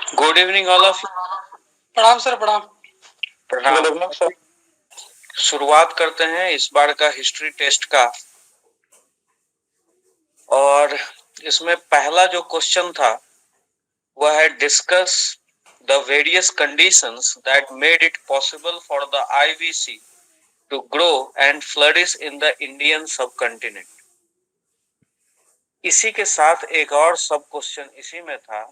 Good evening all of. प्रणाम sir. प्रणाम। प्रणाम सर। शुरुआत करते हैं इस बार का हिस्ट्री टेस्ट का। और इसमें पहला जो क्वेश्चन था वह है discuss the various conditions that made it possible for the IVC to grow and flourish in the Indian subcontinent. इसी के साथ एक और सब क्वेश्चन इसी में था,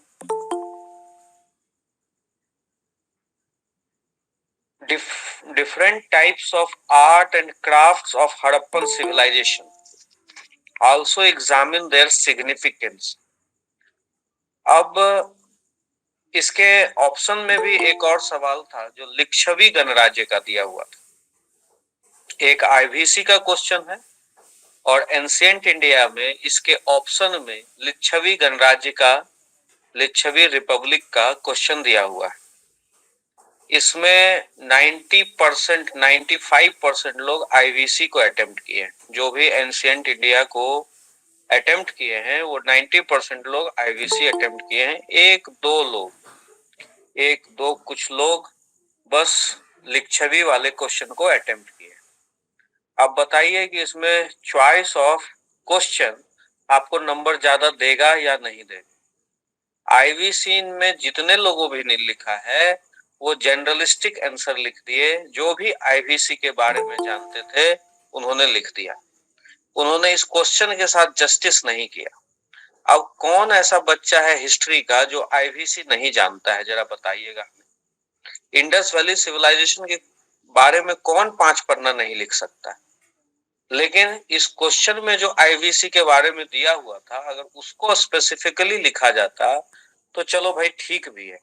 different types of art and crafts of Harappan civilization. Also examine their significance. अब इसके ऑप्शन में भी एक और सवाल था जो लिच्छवी गणराज्य का दिया हुआ था। एक आईवीसी का क्वेश्चन है और एंशिएंट इंडिया में इसके ऑप्शन में लिच्छवी गणराज्य का, लिच्छवी रिपब्लिक का क्वेश्चन दिया हुआ है। इसमें 90% 95% लोग आईवीसी को अटेम्प्ट किए हैं। जो भी एंशिएंट इंडिया को अटेम्प्ट किए हैं वो 90% लोग आईवीसी अटेम्प्ट किए हैं। एक दो कुछ लोग बस लिच्छवी वाले क्वेश्चन को अटेम्प्ट किए। अब बताइए कि इसमें चॉइस ऑफ क्वेश्चन आपको नंबर ज्यादा देगा या नहीं देगा। आईवीसी में जितने लोगों भी ने लिखा है वो जनरलिस्टिक आंसर लिख दिए। जो भी आईवीसी के बारे में जानते थे उन्होंने लिख दिया। उन्होंने इस क्वेश्चन के साथ जस्टिस नहीं किया। अब कौन ऐसा बच्चा है हिस्ट्री का जो आईवीसी नहीं जानता है, जरा बताइएगा। इंडस वैली सिविलाइजेशन के बारे में कौन 5 पन्ना नहीं लिख सकता है। लेकिन इस क्वेश्चन में जो आईवीसी के बारे में दिया हुआ था अगर उसको स्पेसिफिकली लिखा जाता तो चलो भाई ठीक भी है,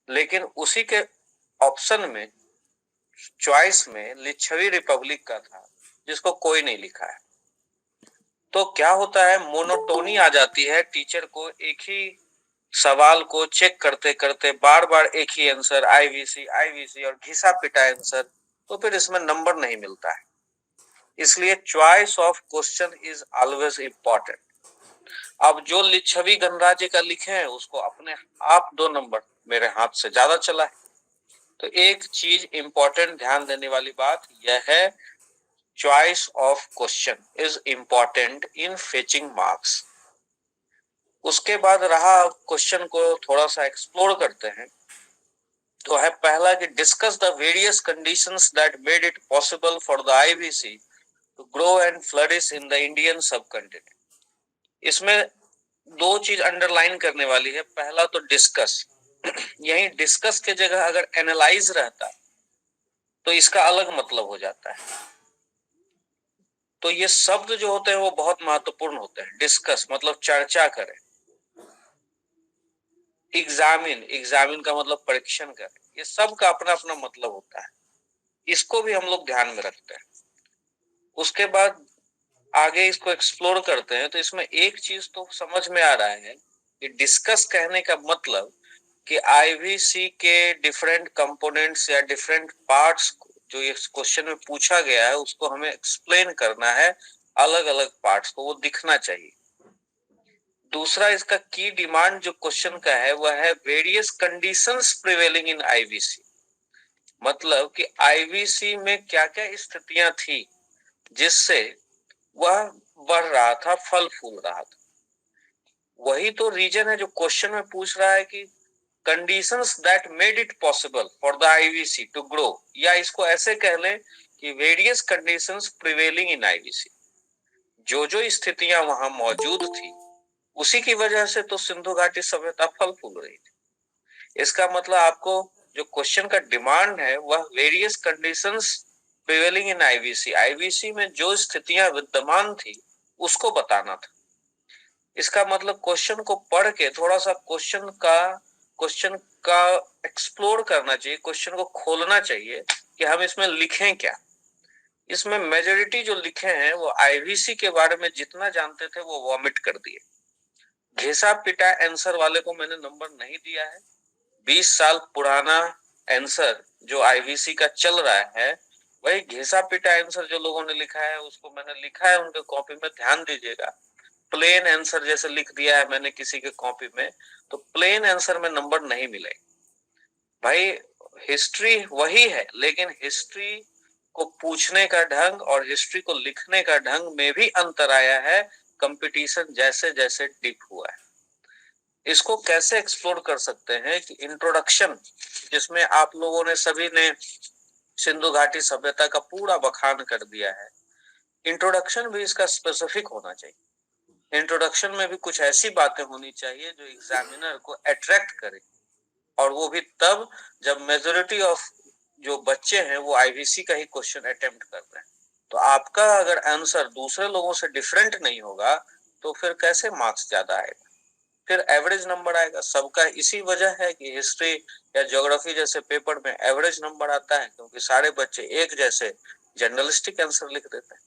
लेकिन उसी के ऑप्शन में चॉइस में लिच्छवी रिपब्लिक का था जिसको कोई नहीं लिखा है। तो क्या होता है, मोनोटोनी आ जाती है। टीचर को एक ही सवाल को चेक करते करते बार बार एक ही आंसर, आईवीसी आईवीसी और घिसा पिटा आंसर, तो फिर इसमें नंबर नहीं मिलता है। इसलिए choice of question is always important. अब जो लिच्छवी गणराज्य का लिखे हैं उसको अपने आप 2 नंबर मेरे हाथ से ज्यादा चला है। तो एक चीज इंपॉर्टेंट ध्यान देने वाली बात यह है, choice of question is important in fetching marks. उसके बाद रहा क्वेश्चन को थोड़ा सा एक्सप्लोर करते हैं। तो है पहला कि discuss the various conditions that made it possible for the IVC to grow and flourish in the Indian subcontinent. इसमें 2 चीज अंडरलाइन करने वाली है। पहला तो डिस्कस, यही डिस्कस के जगह अगर एनालाइज रहता तो इसका अलग मतलब हो जाता है। तो ये शब्द जो होते हैं वो बहुत महत्वपूर्ण होते हैं। डिस्कस मतलब चर्चा करें, एग्जामिन का मतलब परीक्षण करें, ये सब का अपना अपना मतलब होता है। इसको भी हम लोग ध्यान में रखते हैं। उसके बाद आगे इसको एक्सप्लोर करते हैं। तो इसमें एक चीज तो समझ में आ रहा है कि डिस्कस कहने का मतलब कि आईवीसी के डिफरेंट कंपोनेंट्स या डिफरेंट पार्ट्स जो इस क्वेश्चन में पूछा गया है उसको हमें एक्सप्लेन करना है। अलग अलग पार्ट्स को वो दिखना चाहिए। दूसरा इसका की डिमांड जो क्वेश्चन का है वह है various conditions prevailing in IVC. मतलब कि आईवीसी में क्या क्या स्थितियां थी जिससे वह बढ़ रहा था, फल फूल रहा था। वही तो रीजन है जो क्वेश्चन में पूछ रहा है कि conditions that made it possible for the IVC to grow, या इसको ऐसे कह लें कि various conditions prevailing in IVC. जो जो स्थितियां वहां मौजूद थी उसी की वजह से तो सिंधु घाटी सभ्यता फल फूल रही थी। इसका मतलब आपको जो क्वेश्चन का डिमांड है वह various conditions prevailing in IVC, IVC में जो स्थितियां विद्यमान थी उसको बताना था। इसका मतलब क्वेश्चन को पढ़ के थोड़ा सा क्वेश्चन का एक्सप्लोर करना चाहिए, क्वेश्चन को खोलना चाहिए कि हम इसमें लिखें क्या। इसमें मेजॉरिटी जो लिखे हैं वो आईवीसी के बारे में जितना जानते थे वो वॉमिट कर दिए। घिसा पिटा आंसर वाले को मैंने नंबर नहीं दिया है। 20 साल पुराना आंसर जो आईवीसी का चल रहा है वही घिसा पिटा आंसर जो लोगों ने लिखा है उसको मैंने लिखा है उनके कॉपी में, ध्यान दीजिएगा। प्लेन आंसर जैसे लिख दिया है मैंने किसी के कॉपी में, तो प्लेन आंसर में नंबर नहीं मिलेगा भाई। हिस्ट्री वही है, लेकिन हिस्ट्री को पूछने का ढंग और हिस्ट्री को लिखने का ढंग में भी अंतर आया है, कंपटीशन जैसे जैसे डीप हुआ है। इसको कैसे एक्सप्लोर कर सकते हैं कि इंट्रोडक्शन, जिसमें आप लोगों ने सभी ने सिंधु घाटी सभ्यता का पूरा बखान कर दिया है, इंट्रोडक्शन भी इसका स्पेसिफिक होना चाहिए। इंट्रोडक्शन में भी कुछ ऐसी बातें होनी चाहिए जो एग्जामिनर को अट्रैक्ट करे, और वो भी तब जब मेजोरिटी ऑफ जो बच्चे हैं वो आईवीसी का ही क्वेश्चन अटेम्प्ट कर रहे हैं। तो आपका अगर आंसर दूसरे लोगों से डिफरेंट नहीं होगा तो फिर कैसे मार्क्स ज्यादा आएगा, फिर एवरेज नंबर आएगा सबका। इसी वजह है कि हिस्ट्री या ज्योग्राफी जैसे पेपर में एवरेज नंबर आता है, क्योंकि सारे बच्चे एक जैसे जनरलिस्टिक आंसर लिख देते हैं।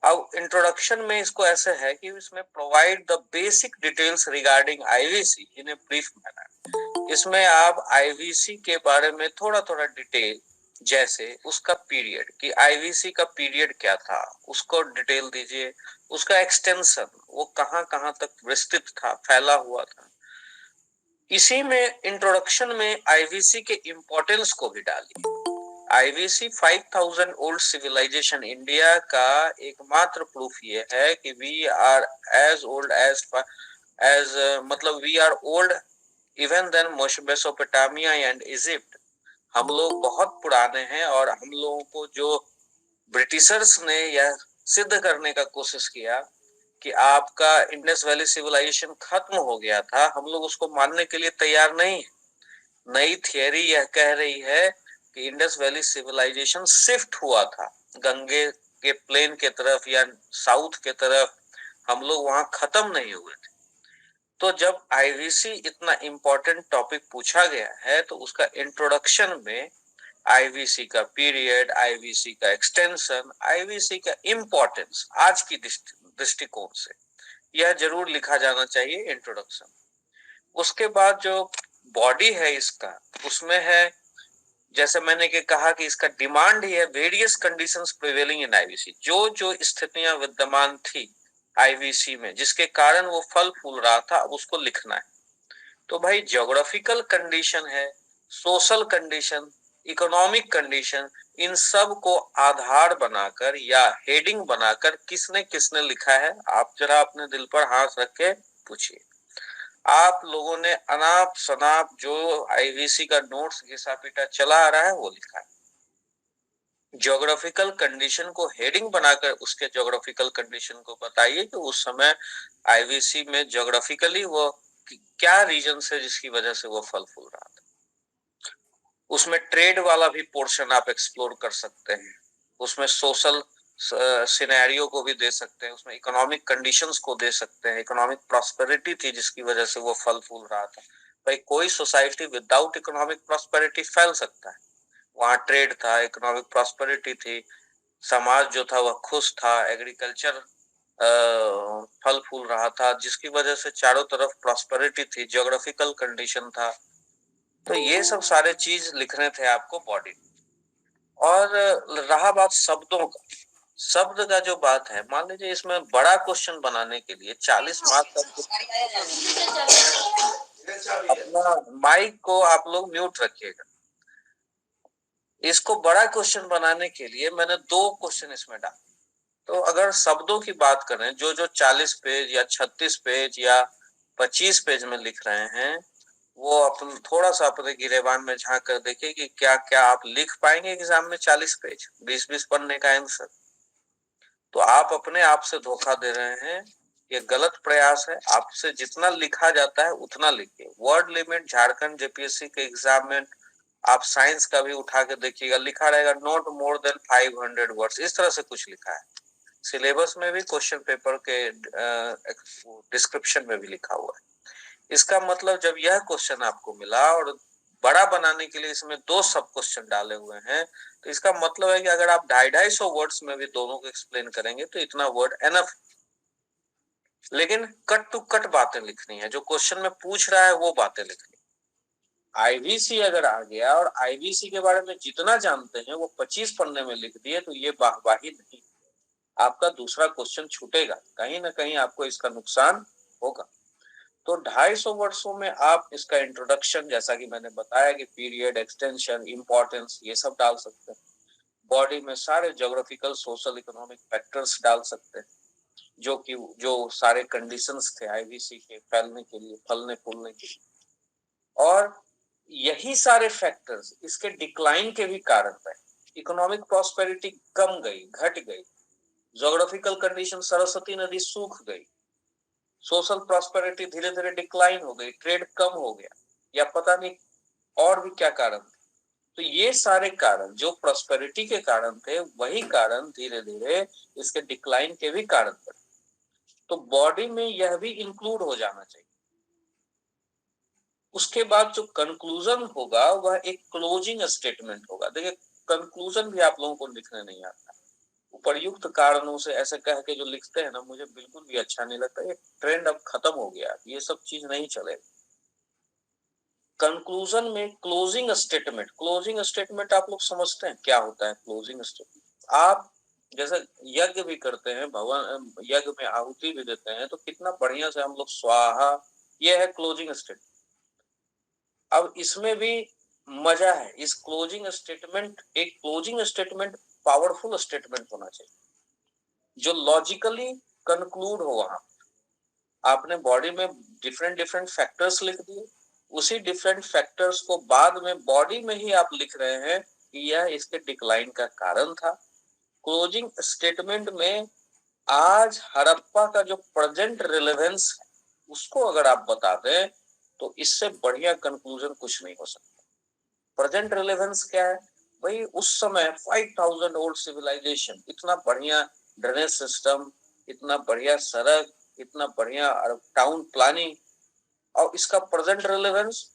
अब इंट्रोडक्शन में इसको ऐसे है कि इसमें provide the basic details regarding IVC in a brief manner. इसमें आप आईवीसी के बारे में थोड़ा थोड़ा डिटेल, जैसे उसका पीरियड, कि आईवीसी का पीरियड क्या था उसको डिटेल दीजिए, उसका एक्सटेंशन वो कहां कहां तक विस्तृत था, फैला हुआ था। इसी में इंट्रोडक्शन में आईवीसी के इंपॉर्टेंस को भी डालिए। आईवीसी 5000 ओल्ड सिविलाइजेशन इंडिया का एकमात्र प्रूफ ये है कि we are as old as मतलब we are old even then Mesopotamia and Egypt. हम लोग बहुत पुराने हैं, और हम लोगों को जो ब्रिटिशर्स ने यह सिद्ध करने का कोशिश किया कि आपका इंडस वैली सिविलाइजेशन खत्म हो गया था, हम लोग उसको मानने के लिए तैयार नहीं है। नई थियरी यह कह रही है कि इंडस वैली सिविलाइजेशन शिफ्ट हुआ था गंगे के प्लेन के तरफ या साउथ के तरफ, हम लोग वहां खत्म नहीं हुए थे। तो जब आईवीसी इतना इंपॉर्टेंट टॉपिक पूछा गया है तो उसका इंट्रोडक्शन में आईवीसी का पीरियड, आईवीसी का एक्सटेंशन, आईवीसी का इंपॉर्टेंस आज की दृष्टिकोण से यह जरूर लिखा जाना चाहिए इंट्रोडक्शन। उसके बाद जो बॉडी है इसका, उसमें है जैसे मैंने के कहा कि इसका डिमांड ही है various conditions prevailing in IVC, जो जो स्थितियां विद्यमान थी आईवीसी में जिसके कारण वो फल फूल रहा था, अब उसको लिखना है। तो भाई ज्योग्राफिकल कंडीशन है, सोशल कंडीशन, इकोनॉमिक कंडीशन, इन सब को आधार बनाकर या हेडिंग बनाकर किसने किसने लिखा है, आप जरा अपने दिल पर हाथ रख के पूछिए। आप लोगों ने अनाप शनाप जो आईवीसी का नोट्स घिसा पीटा चला आ रहा है वो लिखा है। ज्योग्राफिकल कंडीशन को हेडिंग बनाकर उसके ज्योग्राफिकल कंडीशन को बताइए कि उस समय आईवीसी में ज्योग्राफिकली वो क्या रीजन है जिसकी वजह से वो फल फूल रहा था। उसमें ट्रेड वाला भी पोर्शन आप एक्सप्लोर कर सकते हैं, उसमें सोशल सिनेरियो को भी दे सकते हैं, उसमें इकोनॉमिक कंडीशंस को दे सकते हैं, इकोनॉमिक प्रॉस्पेरिटी थी जिसकी वजह से वो फल फूल रहा था। भाई कोई सोसाइटी विदाउट इकोनॉमिक प्रॉस्पेरिटी फैल सकता है, वहां ट्रेड था, इकोनॉमिक प्रॉस्पेरिटी थी, समाज जो था वह खुश था, एग्रीकल्चर फल फूल रहा था जिसकी वजह से चारों तरफ प्रॉस्पेरिटी थी, ज्योग्राफिकल कंडीशन था। तो ये सब सारे चीज लिखने थे आपको बॉडी। और रहा बात शब्दों का, शब्द का जो बात है, मान लीजिए इसमें बड़ा क्वेश्चन बनाने के लिए 40 मार्क्स का, अपना माइक को आप लोग म्यूट रखिएगा। इसको बड़ा क्वेश्चन बनाने के लिए मैंने 2 क्वेश्चन इसमें डाले। तो अगर शब्दों की बात करें, जो जो 40 पेज या 36 पेज या 25 पेज में लिख रहे हैं, वो अपन थोड़ा सा अपने गिरेबान में झांक कर देखिए कि क्या क्या आप लिख पाएंगे एग्जाम में 40 पेज 20-20 पन्ने का आंसर। तो आप अपने आप से धोखा दे रहे हैं, ये गलत प्रयास है। आपसे जितना लिखा जाता है उतना लिखिए। वर्ड लिमिट झारखंड जेपीएससी के एग्जाम में आप साइंस का भी उठा के देखिएगा, लिखा रहेगा नॉट मोर देन 500 वर्ड्स, इस तरह से कुछ लिखा है। सिलेबस में भी क्वेश्चन पेपर के डिस्क्रिप्शन में भी लिखा हुआ है। इसका मतलब जब यह क्वेश्चन आपको मिला और बड़ा बनाने के लिए इसमें 2 सब क्वेश्चन डाले हुए हैं, तो इसका मतलब है कि अगर आप 250-250 वर्ड्स में भी दोनों को एक्सप्लेन करेंगे तो इतना वर्ड एनफ। लेकिन कट टू कट बातें लिखनी है, जो क्वेश्चन में पूछ रहा है वो बातें लिखनी। आईवीसी अगर आ गया और आईवीसी के बारे में जितना जानते हैं वो 25 पन्ने में लिख दिए तो ये वाहवाही नहीं। आपका दूसरा क्वेश्चन छूटेगा, कहीं ना कहीं आपको इसका नुकसान होगा। तो 250 वर्षों में आप इसका इंट्रोडक्शन, जैसा कि मैंने बताया कि पीरियड, एक्सटेंशन, इंपॉर्टेंस, ये सब डाल सकते हैं। बॉडी में सारे ज्योग्राफिकल, सोशल, इकोनॉमिक फैक्टर्स डाल सकते हैं, जो सारे कंडीशंस थे आईवीसी के फैलने के लिए, फलने फूलने के लिए। और यही सारे फैक्टर्स इसके डिक्लाइन के भी कारण रहे। इकोनॉमिक प्रॉस्पेरिटी कम गई, घट गई, ज्योग्राफिकल कंडीशन, सरस्वती नदी सूख गई, सोशल प्रॉस्पेरिटी धीरे धीरे डिक्लाइन हो गई, ट्रेड कम हो गया, या पता नहीं और भी क्या कारण थे। तो ये सारे कारण जो प्रॉस्पेरिटी के कारण थे, वही कारण धीरे धीरे इसके डिक्लाइन के भी कारण बने। तो बॉडी में यह भी इंक्लूड हो जाना चाहिए। उसके बाद जो कंक्लूजन होगा वह एक क्लोजिंग स्टेटमेंट होगा। देखिए, कंक्लूजन भी आप लोगों को लिखने नहीं आता। उपर्युक्त कारणों से ऐसे कह के जो लिखते हैं ना, मुझे बिल्कुल भी अच्छा नहीं लगता। ये ट्रेंड अब खत्म हो गया, ये सब चीज नहीं चलेगा। कंक्लूजन में क्लोजिंग स्टेटमेंट आप लोग समझते हैं क्या होता है? क्लोजिंग स्टेटमेंट, आप जैसे यज्ञ भी करते हैं, भगवान यज्ञ में आहुति भी देते हैं, तो कितना बढ़िया से हम लोग स्वाहा, ये है क्लोजिंग स्टेटमेंट। अब इसमें भी मजा है। इस क्लोजिंग स्टेटमेंट, एक क्लोजिंग स्टेटमेंट पावरफुल स्टेटमेंट होना चाहिए, जो लॉजिकली कंक्लूड हो। वहां आपने बॉडी में डिफरेंट डिफरेंट फैक्टर्स लिख दिए, उसी डिफरेंट फैक्टर्स को बाद में बॉडी में ही आप लिख रहे हैं कि यह इसके डिक्लाइन का कारण था। क्लोजिंग स्टेटमेंट में आज हड़प्पा का जो प्रेजेंट रिलेवेंस है, उसको अगर आप बता दें तो इससे बढ़िया कंक्लूजन कुछ नहीं हो सकता। प्रेजेंट रिलेवेंस क्या है भाई? उस समय 5000 ओल्ड सिविलाइजेशन, इतना बढ़िया ड्रेनेज सिस्टम, इतना बढ़िया सड़क, इतना बढ़िया टाउन प्लानिंग, और इसका प्रेजेंट रिलेवेंस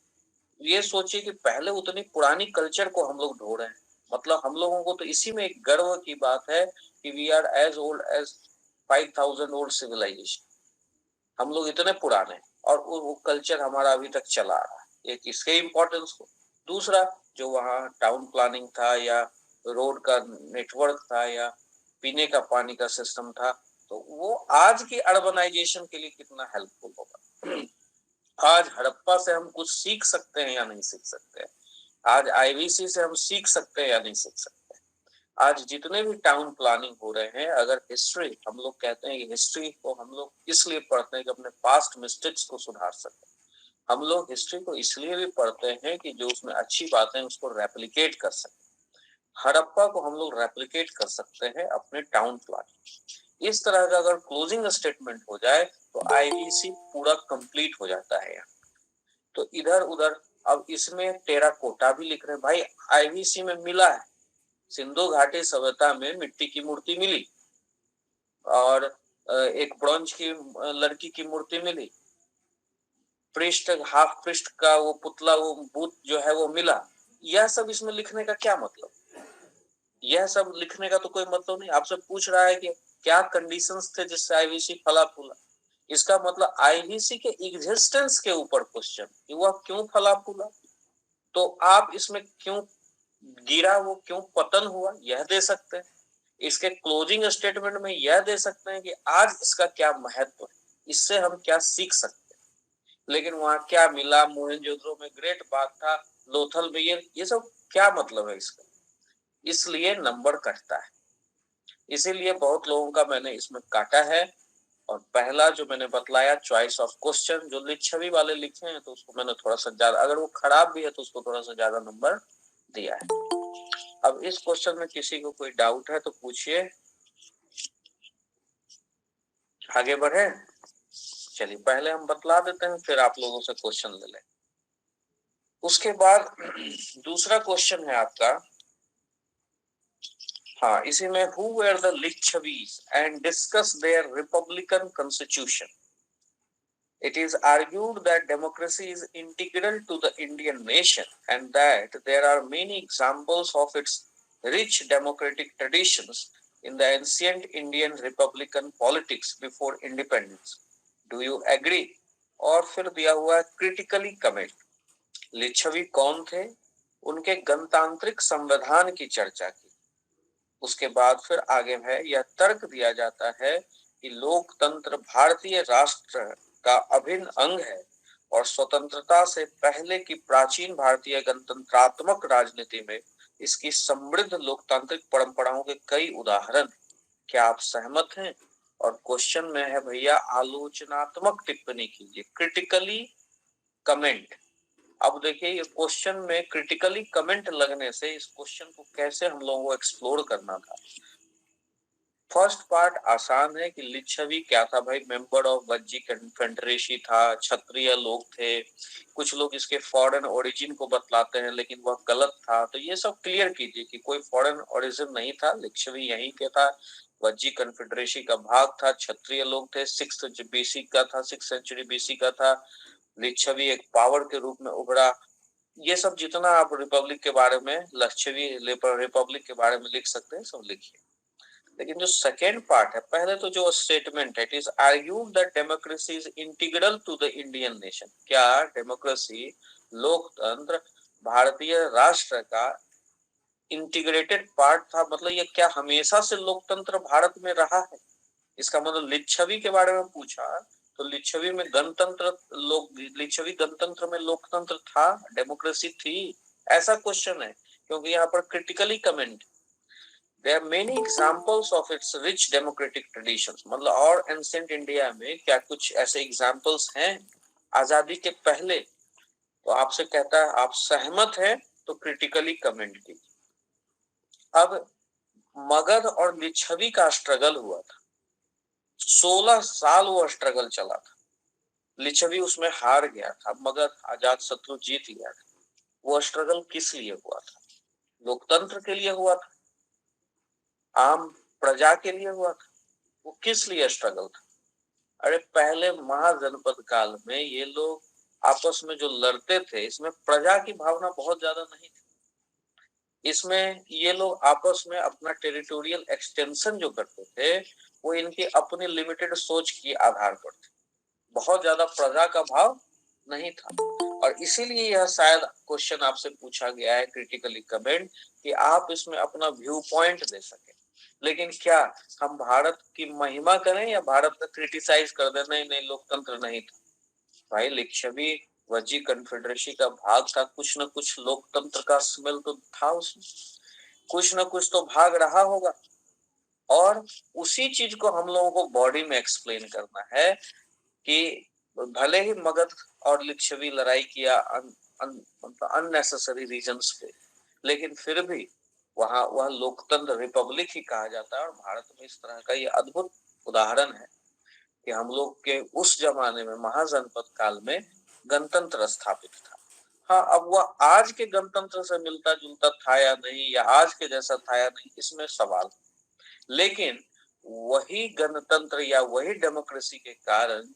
ये सोचिए कि पहले उतनी पुरानी कल्चर को हम लोग ढो रहे हैं। मतलब हम लोगों को तो इसी में एक गर्व की बात है कि we are as old as 5000 old civilization. हम लोग इतने पुराने, और वो कल्चर हमारा अभी तक चला आ रहा है। एक इसके इम्पोर्टेंस को। दूसरा, जो वहाँ टाउन प्लानिंग था, या रोड का नेटवर्क था, या पीने का पानी का सिस्टम था, तो वो आज की अर्बनाइजेशन के लिए कितना हेल्पफुल होगा। आज हड़प्पा से हम कुछ सीख सकते हैं या नहीं सीख सकते? आज आईवीसी से हम सीख सकते हैं या नहीं सीख सकते? आज जितने भी टाउन प्लानिंग हो रहे हैं, अगर हिस्ट्री, हम लोग कहते हैं कि हिस्ट्री को हम लोग इसलिए पढ़ते हैं कि अपने पास्ट मिस्टेक्स को सुधार सके। हम लोग हिस्ट्री को इसलिए भी पढ़ते हैं कि जो उसमें अच्छी बातें उसको रेप्लिकेट कर सके। हड़प्पा को हम लोग रेप्लिकेट कर सकते हैं अपने टाउन प्लानिंग। इस तरह का अगर क्लोजिंग स्टेटमेंट हो जाए तो आईवीसी पूरा कंप्लीट हो जाता है। तो इधर उधर, अब इसमें टेराकोटा भी लिख रहे हैं भाई। आईवीसी में मिला है, सिंधु घाटी सभ्यता में मिट्टी की मूर्ति मिली, और एक ब्रॉन्ज की लड़की की मूर्ति मिली, पृष्ठ, हाफ पृष्ठ का वो पुतला, वो बुत जो है वो मिला। यह सब इसमें लिखने का क्या मतलब? यह सब लिखने का तो कोई मतलब नहीं। आपसे पूछ रहा है कि क्या कंडीशंस थे जिससे आईवीसी फला फूला। इसका मतलब आईवीसी के एग्जिस्टेंस के ऊपर क्वेश्चन कि वह क्यों फला फूला। तो आप इसमें क्यों गिरा, वो क्यों पतन हुआ, यह दे सकते हैं। इसके क्लोजिंग स्टेटमेंट में यह दे सकते हैं कि आज इसका क्या महत्व है, इससे हम क्या सीख सकते हैं। लेकिन वहां क्या मिला, मोहनजोदड़ो में ग्रेट बात था, लोथल में ये सब क्या मतलब है इसका? इसलिए नंबर कटता है। इसीलिए बहुत लोगों का मैंने इसमें काटा है। और पहला जो मैंने बतलाया, चॉइस ऑफ क्वेश्चन, जो लिच्छवी वाले लिखे हैं तो उसको मैंने थोड़ा सा ज्यादा, अगर वो खराब भी है तो उसको थोड़ा सा ज्यादा नंबर दिया है। अब इस क्वेश्चन में किसी को कोई डाउट है तो पूछिए, आगे बढ़े। चलिए पहले हम बतला देते हैं, फिर आप लोगों से क्वेश्चन ले लें। उसके बाद दूसरा क्वेश्चन है आपका, हाँ, इसी में who were the Licchavis and discuss their republican constitution. It is argued that democracy is integral to the Indian nation and that there are many examples of its rich democratic traditions in the ancient Indian republican politics before independence. Do you agree? और फिर दिया हुआ है critically comment. Licchavi कौन थे? उनके गणतांत्रिक संविधान की चर्चा की। उसके बाद फिर आगे है यह तर्क दिया जाता है कि लोकतंत्र भारतीय राष्ट्र का अभिन्न अंग है और स्वतंत्रता से पहले की प्राचीन भारतीय गणतंत्रात्मक राजनीति में इसकी समृद्ध लोकतांत्रिक परंपराओं के कई उदाहरण। क्या आप सहमत हैं? और क्वेश्चन में है भैया आलोचनात्मक टिप्पणी कीजिए, क्रिटिकली कमेंट। अब देखिए ये क्वेश्चन में क्रिटिकली कमेंट लगने से इस क्वेश्चन को कैसे हम लोगों को एक्सप्लोर करना था। फर्स्ट पार्ट आसान है कि लिच्छवी क्या था भाई, मेंबर ऑफ वज्जी कन्फेडरेसी था, क्षत्रिय लोग थे। कुछ लोग इसके फॉरेन ओरिजिन को बतलाते हैं लेकिन वह गलत था, तो ये सब क्लियर कीजिए कि कोई फॉरेन ओरिजिन नहीं था, लिच्छवी यहीं के था, वज्जी कन्फेडरेसी का भाग था, क्षत्रिय लोग थे, 6 बीसी का था, 6 सेंचुरी बीसी का था, लिच्छवी एक पावर के रूप में उभरा। ये सब जितना आप रिपब्लिक के बारे में, लिच्छवी रिपब्लिक के बारे में लिख सकते हैं सब लिखिए। लेकिन जो सेकेंड पार्ट है, पहले तो जो स्टेटमेंट है, it is argued that democracy is integral to the Indian nation. क्या डेमोक्रेसी, लोकतंत्र भारतीय राष्ट्र का इंटीग्रेटेड पार्ट था? मतलब ये क्या हमेशा से लोकतंत्र भारत में रहा है? इसका मतलब लिच्छवी के बारे में पूछा तो लिच्छवी में गणतंत्र, लोक लिच्छवी गणतंत्र में लोकतंत्र था, डेमोक्रेसी थी, ऐसा क्वेश्चन है। क्योंकि यहाँ पर critically comment, there are many examples of its rich democratic traditions। मतलब और एंशिएंट इंडिया में क्या कुछ ऐसे एग्जाम्पल्स हैं आजादी के पहले? तो आपसे कहता है आप सहमत हैं तो क्रिटिकली कमेंट कीजिए। अब मगध और लिच्छवी का स्ट्रगल हुआ था, 16 साल वो स्ट्रगल चला था। लिच्छवी उसमें हार गया था, मगध अजात शत्रु जीत गया था। वो स्ट्रगल किस लिए हुआ था? लोकतंत्र के लिए हुआ था, आम प्रजा के लिए हुआ था। वो किस लिए स्ट्रगल था? अरे पहले महाजनपद काल में ये लोग आपस में जो लड़ते थे, इसमें प्रजा की भावना बहुत ज्यादा नहीं थी। इसमें ये लोग आपस में अपना टेरिटोरियल एक्सटेंशन जो करते थे वो इनकी अपनी लिमिटेड सोच के आधार पर थे, बहुत ज्यादा प्रजा का भाव नहीं था। और इसीलिए यह शायद क्वेश्चन आपसे पूछा गया है क्रिटिकली कमेंट, कि आप इसमें अपना व्यू पॉइंट दे सके। लेकिन क्या हम भारत की महिमा करें या भारत का क्रिटिसाइज कर दें? नहीं नहीं, लोकतंत्र नहीं था भाई, लिच्छवी वज्जी कन्फेडरेसी का भाग था, कुछ न कुछ लोकतंत्र का स्मेल तो था उसमें, कुछ न कुछ तो भाग रहा होगा। और उसी चीज को हम लोगों को बॉडी में एक्सप्लेन करना है कि भले ही मगध और लिच्छवी लड़ाई किया अननेसेसरी रीजंस पे, लेकिन फिर भी वहां वह लोकतंत्र रिपब्लिक ही कहा जाता है। और भारत में इस तरह का ये अद्भुत उदाहरण है कि हम लोग के उस जमाने में महाजनपद काल में गणतंत्र स्थापित था। हाँ, अब वह आज के गणतंत्र से मिलता जुलता था या नहीं, या आज के जैसा था या नहीं, इसमें सवाल। लेकिन वही गणतंत्र या वही डेमोक्रेसी के कारण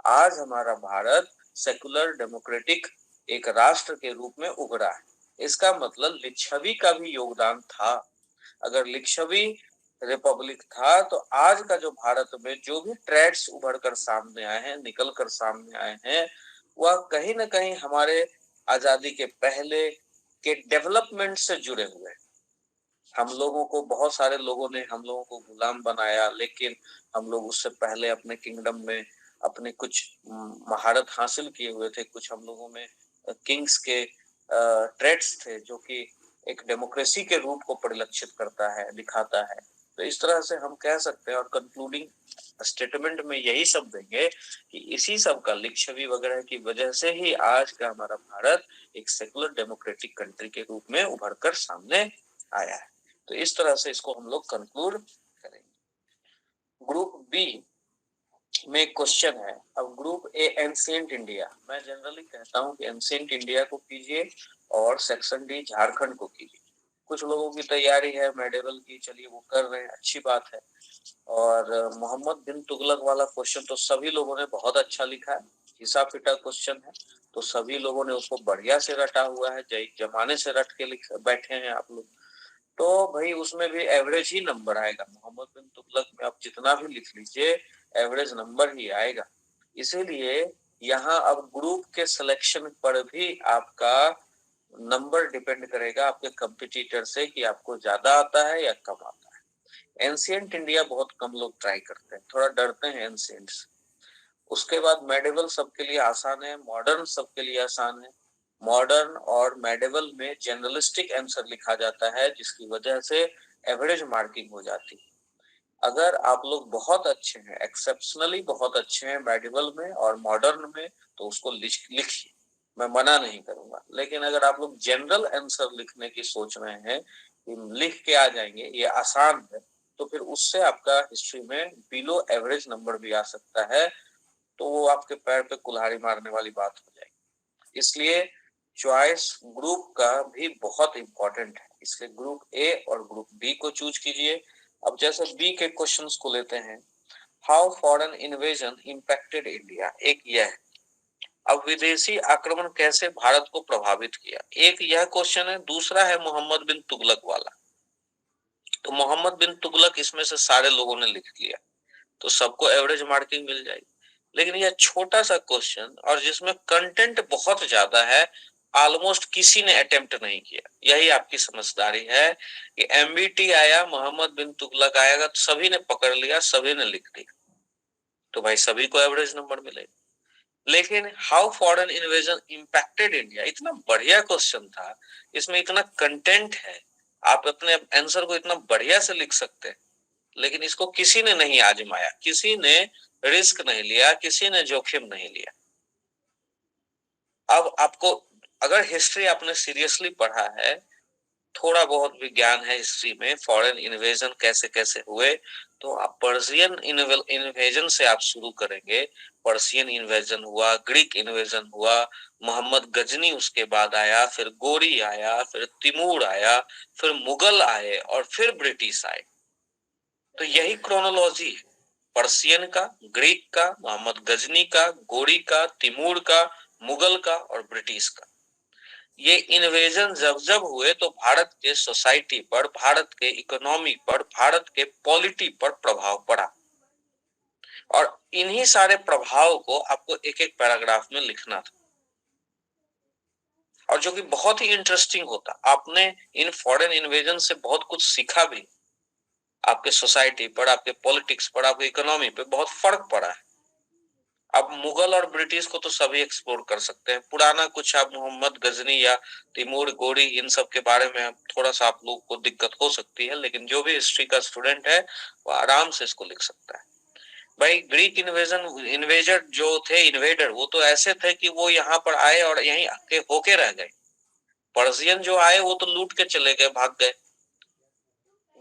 आज हमारा भारत सेकुलर डेमोक्रेटिक एक राष्ट्र के रूप में उभरा है। इसका मतलब लिच्छवी का भी योगदान था। अगर लिच्छवी रिपब्लिक था तो आज का जो भारत में जो भी ट्रेड्स उभर कर सामने आए हैं, निकल कर सामने आए हैं, वह कहीं ना कहीं हमारे आजादी के पहले के डेवलपमेंट से जुड़े हुए हैं। हम लोगों को, बहुत सारे लोगों ने हम लोगों को गुलाम बनाया, लेकिन हम लोग उससे पहले अपने किंगडम में अपने कुछ महारत हासिल किए हुए थे। कुछ हम लोगों में किंग्स के ट्रेड्स थे जो कि एक डेमोक्रेसी के रूप को परिलक्षित करता है, दिखाता है। तो इस तरह से हम कह सकते हैं और कंक्लूडिंग स्टेटमेंट में यही सब देंगे कि इसी सब का, लिच्छवी वगैरह की वजह से ही आज का हमारा भारत एक सेकुलर डेमोक्रेटिक कंट्री के रूप में उभर कर सामने आया है। तो इस तरह से इसको हम लोग कंक्लूड करेंगे। ग्रुप बी में क्वेश्चन है। अब ग्रुप ए एंशिएंट इंडिया, मैं जनरली कहता हूं कि एंशिएंट इंडिया को कीजिए और सेक्शन डी झारखंड को कीजिए। कुछ लोगों की तैयारी है मेडिवल की, चलिए वो कर रहे हैं, अच्छी बात है। और मोहम्मद बिन तुगलक वाला क्वेश्चन तो सभी लोगों ने बहुत अच्छा लिखा है, घिसा पिटा क्वेश्चन है, तो सभी लोगों ने उसको बढ़िया से रटा हुआ है, जमाने से रट के बैठे हैं आप लोग। तो भाई उसमें भी एवरेज ही नंबर आएगा। मोहम्मद बिन तुगलक में आप जितना भी लिख लीजिए एवरेज नंबर ही आएगा। इसीलिए यहाँ अब ग्रुप के सिलेक्शन पर भी आपका नंबर डिपेंड करेगा आपके कंपटीटर से कि आपको ज्यादा आता है या कम आता है। एंशियंट इंडिया बहुत कम लोग ट्राई करते हैं, थोड़ा डरते हैं एंशियंट से। उसके बाद मेडिवल सबके लिए आसान है, मॉडर्न सबके लिए आसान है। मॉडर्न और मेडिवल में जनरलिस्टिक आंसर लिखा जाता है, जिसकी वजह से एवरेज मार्किंग हो जाती है। अगर आप लोग बहुत अच्छे हैं, एक्सेप्शनली बहुत अच्छे हैं मेडिवल में और मॉडर्न में, तो उसको लिखिए, मैं मना नहीं करूंगा। लेकिन अगर आप लोग जनरल आंसर लिखने की सोच रहे हैं कि लिख के आ जाएंगे, ये आसान है, तो फिर उससे आपका हिस्ट्री में बिलो एवरेज नंबर भी आ सकता है, तो वो आपके पैर पे कुल्हाड़ी मारने वाली बात हो जाएगी। इसलिए चॉइस ग्रुप का भी बहुत इंपॉर्टेंट है, इसलिए ग्रुप ए और ग्रुप बी को चूज कीजिए। अब जैसे बी के क्वेश्चंस को लेते हैं, how foreign invasion impacted India, एक यह है। अब विदेशी आक्रमण कैसे भारत को प्रभावित किया, एक यह क्वेश्चन है। दूसरा है मोहम्मद बिन तुगलक वाला। तो मोहम्मद बिन तुगलक इसमें से सारे लोगों ने लिख लिया, तो सबको एवरेज मार्किंग मिल जाएगी। लेकिन यह छोटा सा क्वेश्चन और जिसमें कंटेंट बहुत ज्यादा है, ऑलमोस्ट किसी ने अटेम्प्ट नहीं किया। यही आपकी समझदारी है कि एमबीटी आया, मोहम्मद बिन तुगलक आएगा, तो सभी ने पकड़ लिया, सभी ने लिख दिया, तो भाई सभी को एवरेज नंबर मिलेगा। लेकिन how foreign invasion impacted India, इतना बढ़िया क्वेश्चन था, इसमें इतना कंटेंट है, आप अपने आंसर को इतना बढ़िया से लिख सकते हैं, लेकिन इसको किसी ने नहीं आजमाया, किसी ने रिस्क नहीं लिया, किसी ने जोखिम नहीं लिया। अब आपको, अगर हिस्ट्री आपने सीरियसली पढ़ा है, थोड़ा बहुत भी ज्ञान है हिस्ट्री में, फॉरेन इन्वेजन कैसे कैसे हुए, तो आप पर्शियन इन्वेजन से आप शुरू करेंगे। पर्शियन इन्वेजन हुआ, ग्रीक इन्वेजन हुआ, मोहम्मद गजनी उसके बाद आया, फिर गोरी आया, फिर तिमूर आया, फिर मुगल आए और फिर ब्रिटिश आए। तो यही क्रोनोलॉजी है, पर्शियन का, ग्रीक का, मोहम्मद गजनी का, गोरी का, तिमूर का, मुगल का और ब्रिटिश का। ये इन्वेजन जब जब हुए तो भारत के सोसाइटी पर, भारत के इकोनॉमी पर, भारत के पॉलिटी पर प्रभाव पड़ा, और इन्हीं सारे प्रभाव को आपको एक एक पैराग्राफ में लिखना था। और जो कि बहुत ही इंटरेस्टिंग होता, आपने इन फॉरेन इन्वेजन से बहुत कुछ सीखा भी, आपके सोसाइटी पर, आपके पॉलिटिक्स पर, आपके इकोनॉमी पे बहुत फर्क पड़ा है। अब मुगल और ब्रिटिश को तो सभी एक्सप्लोर कर सकते हैं, पुराना कुछ आप मोहम्मद गजनी या तिमूर, गोरी, इन सब के बारे में थोड़ा सा आप लोग को दिक्कत हो सकती है, लेकिन जो भी हिस्ट्री का स्टूडेंट है वो आराम से इसको लिख सकता है। भाई ग्रीक इन्वेजर जो थे, इन्वेडर, वो तो ऐसे थे कि वो यहाँ पर आए और यहीं आके होके रह गए। पर्शियन जो आए वो तो लूट के चले गए, भाग गए।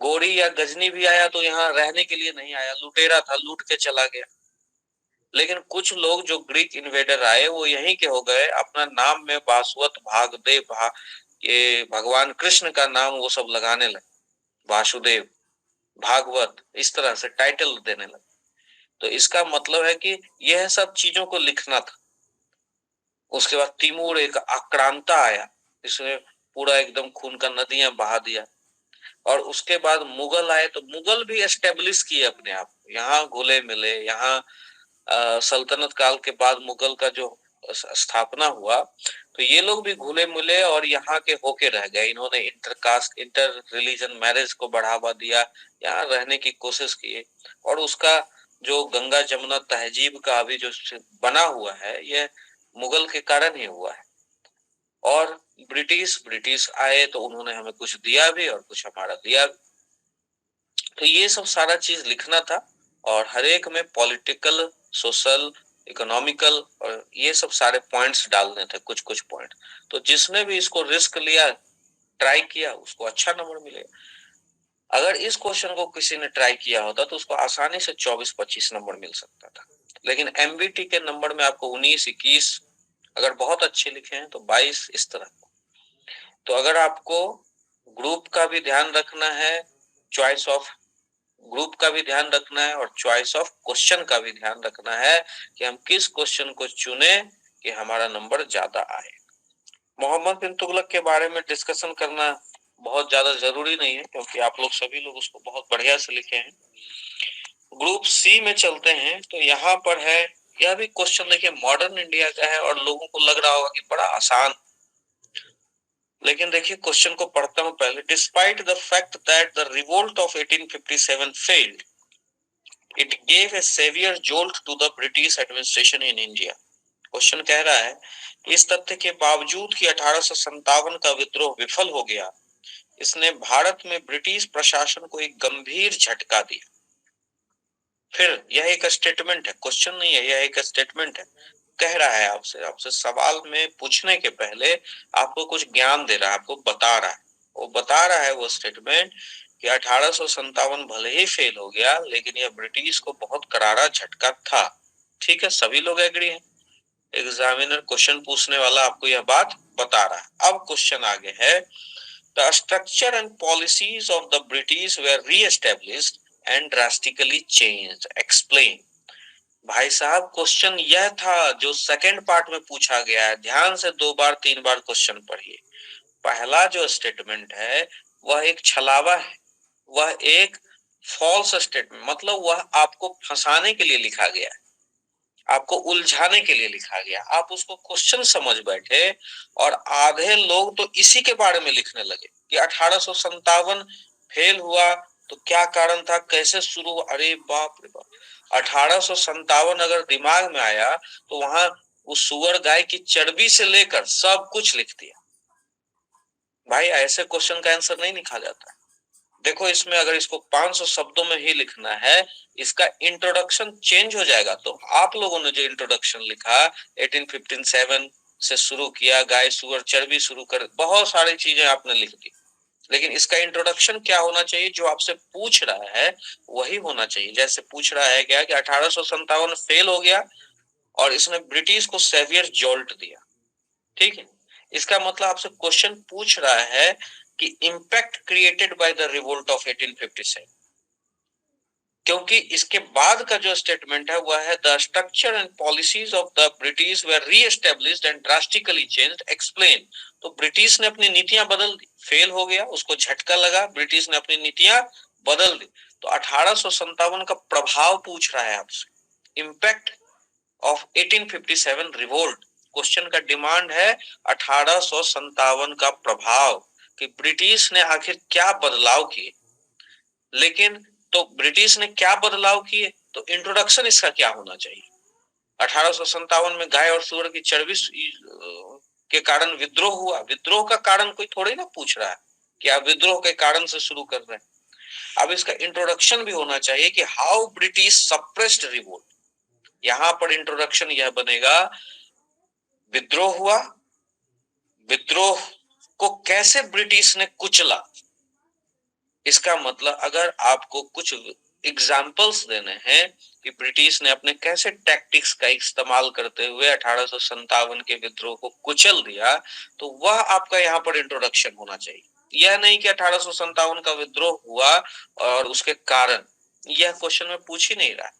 गोरी या गजनी भी आया तो यहाँ रहने के लिए नहीं आया, लुटेरा था, लूट के चला गया। लेकिन कुछ लोग जो ग्रीक इन्वेडर आए वो यहीं के हो गए, अपना नाम में वासुवत, भागदेव, ये भगवान कृष्ण का नाम वो सब लगाने लगे, वासुदेव, भागवत, इस तरह से टाइटल देने लगे। तो इसका मतलब है कि यह सब चीजों को लिखना था। उसके बाद तिमूर एक आक्रांता आया, इसने पूरा एकदम खून का नदियां बहा दिया। और उसके बाद मुगल आए, तो मुगल भी एस्टेब्लिश किए अपने आप, यहाँ घुले मिले, यहाँ सल्तनत काल के बाद मुगल का जो स्थापना हुआ, तो ये लोग भी घुले मिले और यहाँ के होके रह गए। इन्होंने इंटरकास्ट, इंटर रिलीजन मैरिज को बढ़ावा दिया, यहाँ रहने की कोशिश की, और उसका जो गंगा जमुना तहजीब का अभी जो बना हुआ है, ये मुगल के कारण ही हुआ है। और ब्रिटिश आए तो उन्होंने हमें कुछ दिया भी और कुछ हमारा दिया भी। तो ये सब सारा चीज लिखना था, और हर एक में पॉलिटिकल, सोशल, इकोनॉमिकल और ये सब सारे पॉइंट्स डालने थे, कुछ कुछ पॉइंट। तो जिसने भी इसको रिस्क लिया, ट्राई किया, उसको अच्छा नंबर मिलेगा। अगर इस क्वेश्चन को किसी ने ट्राई किया होता तो उसको आसानी से 24-25 नंबर मिल सकता था। लेकिन एमबीटी के नंबर में आपको 19-21, अगर बहुत अच्छे लिखे हैं तो 22, इस तरह। तो अगर आपको ग्रुप का भी ध्यान रखना है, चॉइस ऑफ ग्रुप का भी ध्यान रखना है, और चॉइस ऑफ क्वेश्चन का भी ध्यान रखना है कि हम किस क्वेश्चन को चुने कि हमारा नंबर ज्यादा आए। मोहम्मद बिन तुगलक के बारे में डिस्कशन करना बहुत ज्यादा जरूरी नहीं है, क्योंकि आप लोग सभी लोग उसको बहुत बढ़िया से लिखे हैं। ग्रुप सी में चलते हैं, तो यहाँ पर है, यह भी क्वेश्चन देखिए मॉडर्न इंडिया का है, और लोगों को लग रहा होगा कि बड़ा आसान। लेकिन देखिए क्वेश्चन को पढ़ता हूं पहले। Despite the fact that the revolt of 1857 failed, it gave a severe jolt to the British administration in India. Question कह रहा है इस तथ्य के बावजूद कि 1857 का विद्रोह विफल हो गया, इसने भारत में ब्रिटिश प्रशासन को एक गंभीर झटका दिया। फिर यह एक स्टेटमेंट है, क्वेश्चन नहीं है, यह एक स्टेटमेंट है। कह रहा है आपसे आपसे सवाल में पूछने के पहले आपको कुछ ज्ञान दे रहा है, आपको बता रहा है। वो बता रहा है वो स्टेटमेंट कि 1857 भले ही फेल हो गया, लेकिन यह ब्रिटिश को बहुत करारा झटका था। ठीक है, सभी लोग एग्री हैं। एग्जामिनर क्वेश्चन पूछने वाला आपको यह बात बता रहा है। अब क्वेश्चन आगे है, the structure and policies of the British were reestablished and drastically changed, explain. भाई साहब क्वेश्चन यह था जो सेकंड पार्ट में पूछा गया है। ध्यान से 2 बार 3 बार क्वेश्चन पढ़िए। पहला जो स्टेटमेंट है वह एक छलावा है, वह एक फॉल्स स्टेटमेंट, मतलब वह आपको फंसाने के लिए लिखा गया है, आपको उलझाने के लिए लिखा गया। आप उसको क्वेश्चन समझ बैठे और आधे लोग तो इसी के बारे में लिखने लगे कि 1857 फेल हुआ तो क्या कारण था, कैसे शुरू। अरे बाप रे बाप, 1857 अगर दिमाग में आया तो वहां उस सुअर गाय की चर्बी से लेकर सब कुछ लिख दिया। भाई ऐसे क्वेश्चन का आंसर नहीं लिखा जाता। देखो इसमें अगर इसको 500 शब्दों में ही लिखना है, इसका इंट्रोडक्शन चेंज हो जाएगा। तो आप लोगों ने जो इंट्रोडक्शन लिखा 1857 से शुरू किया, गाय सुअर चर्बी शुरू कर, बहुत सारी चीजें आपने लिख दी, लेकिन इसका इंट्रोडक्शन क्या होना चाहिए, जो आपसे पूछ रहा है वही होना चाहिए। जैसे पूछ रहा है क्या कि 1857 फेल हो गया और इसने ब्रिटिश को सेवियर जोल्ट दिया। ठीक है, इसका मतलब आपसे क्वेश्चन पूछ रहा है कि impact created by the revolt of 1857। क्योंकि इसके बाद का जो स्टेटमेंट है वह है the structure and policies of the British were reestablished and drastically changed, explain. तो ब्रिटिश ने अपनी नीतियां बदल दी, फेल हो गया, उसको झटका लगा, ब्रिटिश ने अपनी नीतियां बदल दी। तो 1857 का प्रभाव पूछ रहा है आपसे, इंपैक्ट ऑफ 1857 रिवोल्ट। क्वेश्चन का डिमांड है 1857 का प्रभाव, कि ब्रिटिश ने आखिर क्या बदलाव किए। लेकिन तो ब्रिटिश ने क्या बदलाव किए, तो इंट्रोडक्शन इसका क्या होना चाहिए। 1857 में गाय और सूअर की चर्बी के कारण विद्रोह हुआ, विद्रोह का कारण कोई थोड़ी ना पूछ रहा है कि आप विद्रोह के कारण से शुरू कर रहे हैं। अब इसका इंट्रोडक्शन भी होना चाहिए कि हाउ ब्रिटिश सप्रेस्ड रिवोल्ट। यहां पर इंट्रोडक्शन यह बनेगा, विद्रोह हुआ, विद्रोह को कैसे ब्रिटिश ने कुचला। इसका मतलब अगर आपको कुछ एग्जाम्पल्स देने हैं कि ब्रिटिश ने अपने कैसे टैक्टिक्स का इस्तेमाल करते हुए 1857 के विद्रोह को कुचल दिया, तो वह आपका यहाँ पर इंट्रोडक्शन होना चाहिए। यह नहीं कि 1857 का विद्रोह हुआ और उसके कारण, यह क्वेश्चन में पूछ ही नहीं रहा।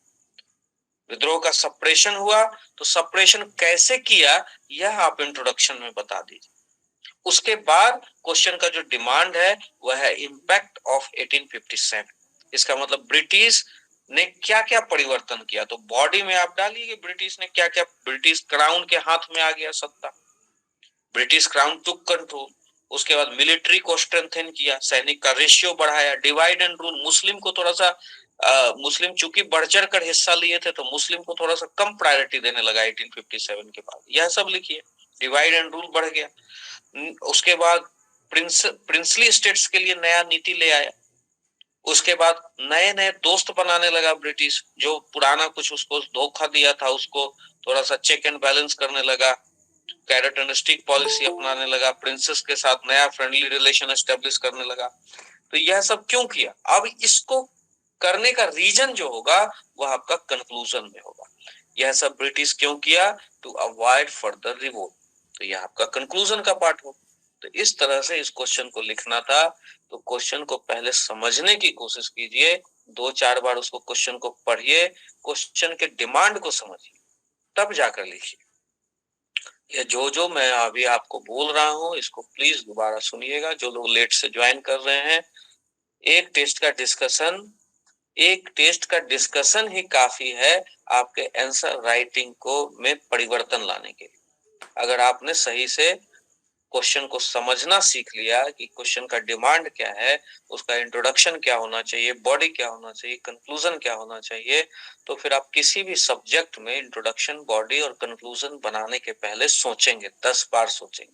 विद्रोह का सप्रेशन हुआ तो सप्रेशन कैसे किया, यह आप इंट्रोडक्शन में बता दीजिए। उसके बाद क्वेश्चन का जो डिमांड है वह है इंपैक्ट ऑफ 1857। इसका मतलब ब्रिटिश ने क्या क्या परिवर्तन किया। तो बॉडी में आप डालिए ब्रिटिश ने क्या क्या, ब्रिटिश क्राउन के हाथ में आ गया सत्ता, ब्रिटिश क्राउन टुक कंट्रोल। उसके बाद मिलिट्री को स्ट्रेंथन किया, सैनिक का रेशियो बढ़ाया, डिवाइड एंड रूल, मुस्लिम को थोड़ा सा मुस्लिम चूंकि बढ़ चढ़ कर हिस्सा लिए थे तो मुस्लिम को थोड़ा सा कम प्रायोरिटी देने लगा 1857 के बाद। यह सब लिखिए, डिवाइड एंड रूल बढ़ गया। उसके बाद प्रिंसली स्टेट्स के लिए नया नीति ले आया। उसके बाद नए नए दोस्त बनाने लगा ब्रिटिश, जो पुराना कुछ उसको धोखा दिया था उसको थोड़ा सा चेक एंड बैलेंस करने लगा, कैरेट एंड स्टिक पॉलिसी अपनाने लगा, प्रिंसेस के साथ नया फ्रेंडली रिलेशन एस्टेब्लिश करने लगा। तो यह सब क्यों किया, अब इसको करने का रीजन जो होगा वह आपका कंक्लूजन में होगा। यह सब ब्रिटिश क्यों किया, टू अवॉइड फर्दर रिवोल्ट। तो यह आपका कंक्लूजन का पार्ट हो। तो इस तरह से इस क्वेश्चन को लिखना था। तो क्वेश्चन को पहले समझने की कोशिश कीजिए, 2-4 बार उसको क्वेश्चन को पढ़िए, क्वेश्चन के डिमांड को समझिए, तब जाकर लिखिए। ये जो मैं अभी आपको बोल रहा हूँ इसको प्लीज दोबारा सुनिएगा, जो लोग लेट से ज्वाइन कर रहे हैं। एक टेस्ट का डिस्कशन ही काफी है आपके आंसर राइटिंग को में परिवर्तन लाने के लिए। अगर आपने सही से क्वेश्चन को समझना सीख लिया कि क्वेश्चन का डिमांड क्या है, उसका इंट्रोडक्शन क्या होना चाहिए, बॉडी क्या होना चाहिए, कंक्लूजन क्या होना चाहिए, तो फिर आप किसी भी सब्जेक्ट में इंट्रोडक्शन, बॉडी और कंक्लूजन बनाने के पहले सोचेंगे, 10 बार सोचेंगे।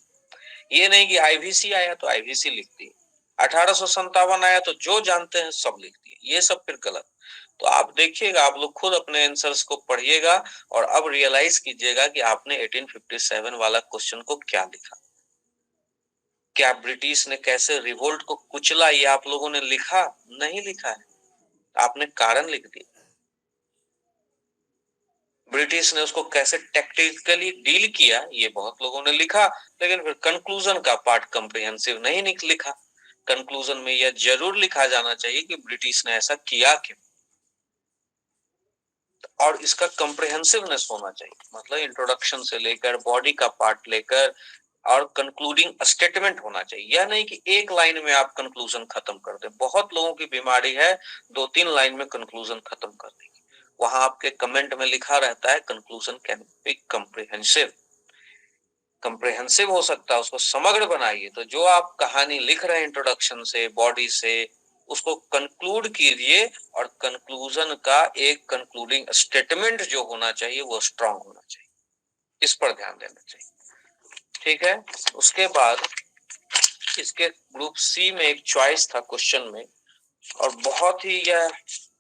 ये नहीं कि आईवीसी आया तो आईवीसी लिख दी, 1857 आया तो जो जानते हैं सब लिख दिए, ये सब फिर गलत। तो आप देखिएगा, आप लोग खुद अपने आंसर्स को पढ़िएगा और अब रियलाइज कीजिएगा कि आपने 1857 वाला क्वेश्चन को क्या लिखा। क्या ब्रिटिश ने कैसे रिवोल्ट को कुचला ये आप लोगों ने लिखा? नहीं लिखा है, आपने कारण लिख दिया। ब्रिटिश ने उसको कैसे टैक्टिकली डील किया ये बहुत लोगों ने लिखा, लेकिन फिर कंक्लूजन का पार्ट कंप्रिहेंसिव नहीं लिखा। कंक्लूजन में यह जरूर लिखा जाना चाहिए कि ब्रिटिश ने ऐसा किया क्यों, और इसका कंप्रिहेंसिवनेस होना चाहिए, मतलब इंट्रोडक्शन से लेकर बॉडी का पार्ट लेकर और कंक्लूडिंग स्टेटमेंट होना चाहिए। यह नहीं कि एक लाइन में आप कंक्लूजन खत्म कर दें। बहुत लोगों की बीमारी है 2-3 लाइन में कंक्लूजन खत्म कर देंगे। वहां आपके कमेंट में लिखा रहता है conclusion can be comprehensive. Comprehensive हो सकता है, उसको समग्र बनाइए। तो जो आप कहानी लिख रहे हैं इंट्रोडक्शन से, बॉडी से, उसको कंक्लूड कीजिए और कंक्लूजन का एक कंक्लूडिंग स्टेटमेंट जो होना चाहिए वो स्ट्रांग होना चाहिए। इस पर ध्यान देना चाहिए, ठीक है। उसके बाद इसके ग्रुप सी में एक चॉइस था क्वेश्चन में, और बहुत ही यह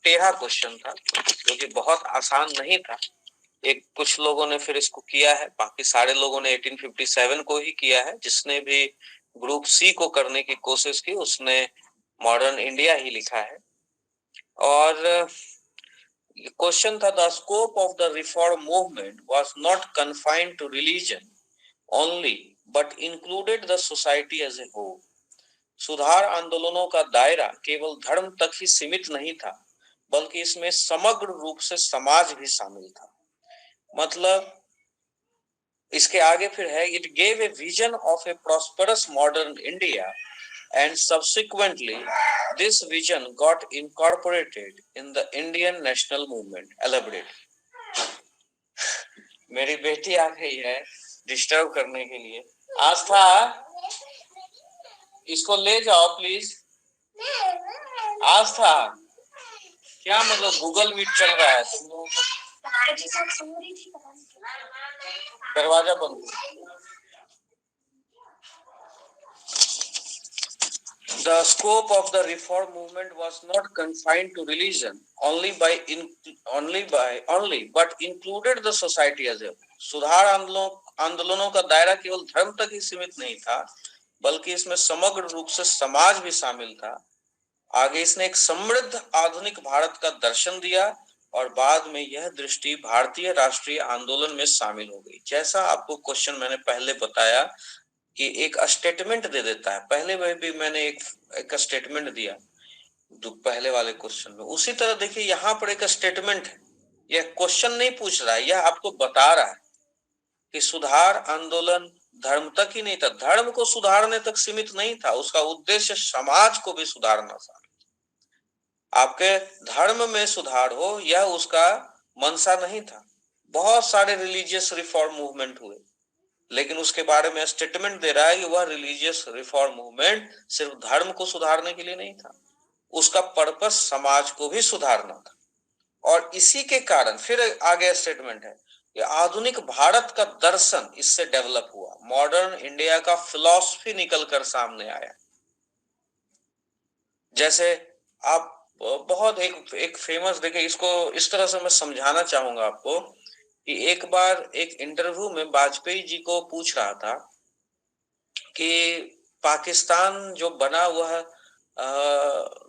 टेढ़ा क्वेश्चन था जो कि बहुत आसान नहीं था। एक कुछ लोगों ने फिर इसको किया है, बाकी सारे लोगों ने 1857 को ही किया है। जिसने भी ग्रुप सी को करने की कोशिश की उसने मॉडर्न इंडिया ही लिखा है। और क्वेश्चन था, the scope of the reform movement was not confined to religion only but included the society as a whole. सुधार आंदोलनों का दायरा केवल धर्म तक ही सीमित नहीं था, बल्कि इसमें समग्र रूप से समाज भी शामिल था। मतलब इसके आगे फिर है, it gave a vision of A prosperous modern India and subsequently this vision got incorporated in the Indian national movement. Elaborate. मेरी बेटी आ गई है डिस्टर्ब करने के लिए। आस्था, इसको ले जाओ प्लीज। आस्था, क्या मतलब गूगल मीट चल रहा है तुम लोगों को? दरवाजा बंद करो। The scope of the reform movement was not confined to religion only, but included the society as a whole. सुधार आंदोलनों का दायरा केवल धर्म तक ही सीमित नहीं था, बल्कि इसमें समग्र रूप से समाज भी शामिल था। आगे इसने एक समृद्ध आधुनिक भारत का दर्शन दिया और बाद में यह दृष्टि भारतीय राष्ट्रीय आंदोलन में शामिल हो गई। जैसा आपको क्वेश्चन मैंने पहले बताया कि एक स्टेटमेंट दे देता है, पहले में भी मैंने एक स्टेटमेंट दिया पहले वाले क्वेश्चन में, उसी तरह देखिए यहाँ पर एक स्टेटमेंट है। यह क्वेश्चन नहीं पूछ रहा है, यह आपको बता रहा है कि सुधार आंदोलन धर्म तक ही नहीं था, धर्म को सुधारने तक सीमित नहीं था, उसका उद्देश्य समाज को भी सुधारना था। आपके धर्म में सुधार हो यह उसका मंशा नहीं था। बहुत सारे रिलीजियस रिफॉर्म मूवमेंट हुए, लेकिन उसके बारे में स्टेटमेंट दे रहा है कि वह रिलीजियस रिफॉर्म मूवमेंट सिर्फ धर्म को सुधारने के लिए नहीं था, उसका पर्पस समाज को भी सुधारना था। और इसी के कारण फिर आगे स्टेटमेंट है कि आधुनिक भारत का दर्शन इससे डेवलप हुआ, मॉडर्न इंडिया का फिलॉसफी निकलकर सामने आया। जैसे आप बहुत एक फेमस देखिए, इसको इस तरह से मैं समझाना चाहूंगा आपको कि एक बार एक इंटरव्यू में वाजपेयी जी को पूछ रहा था कि पाकिस्तान जो बना वह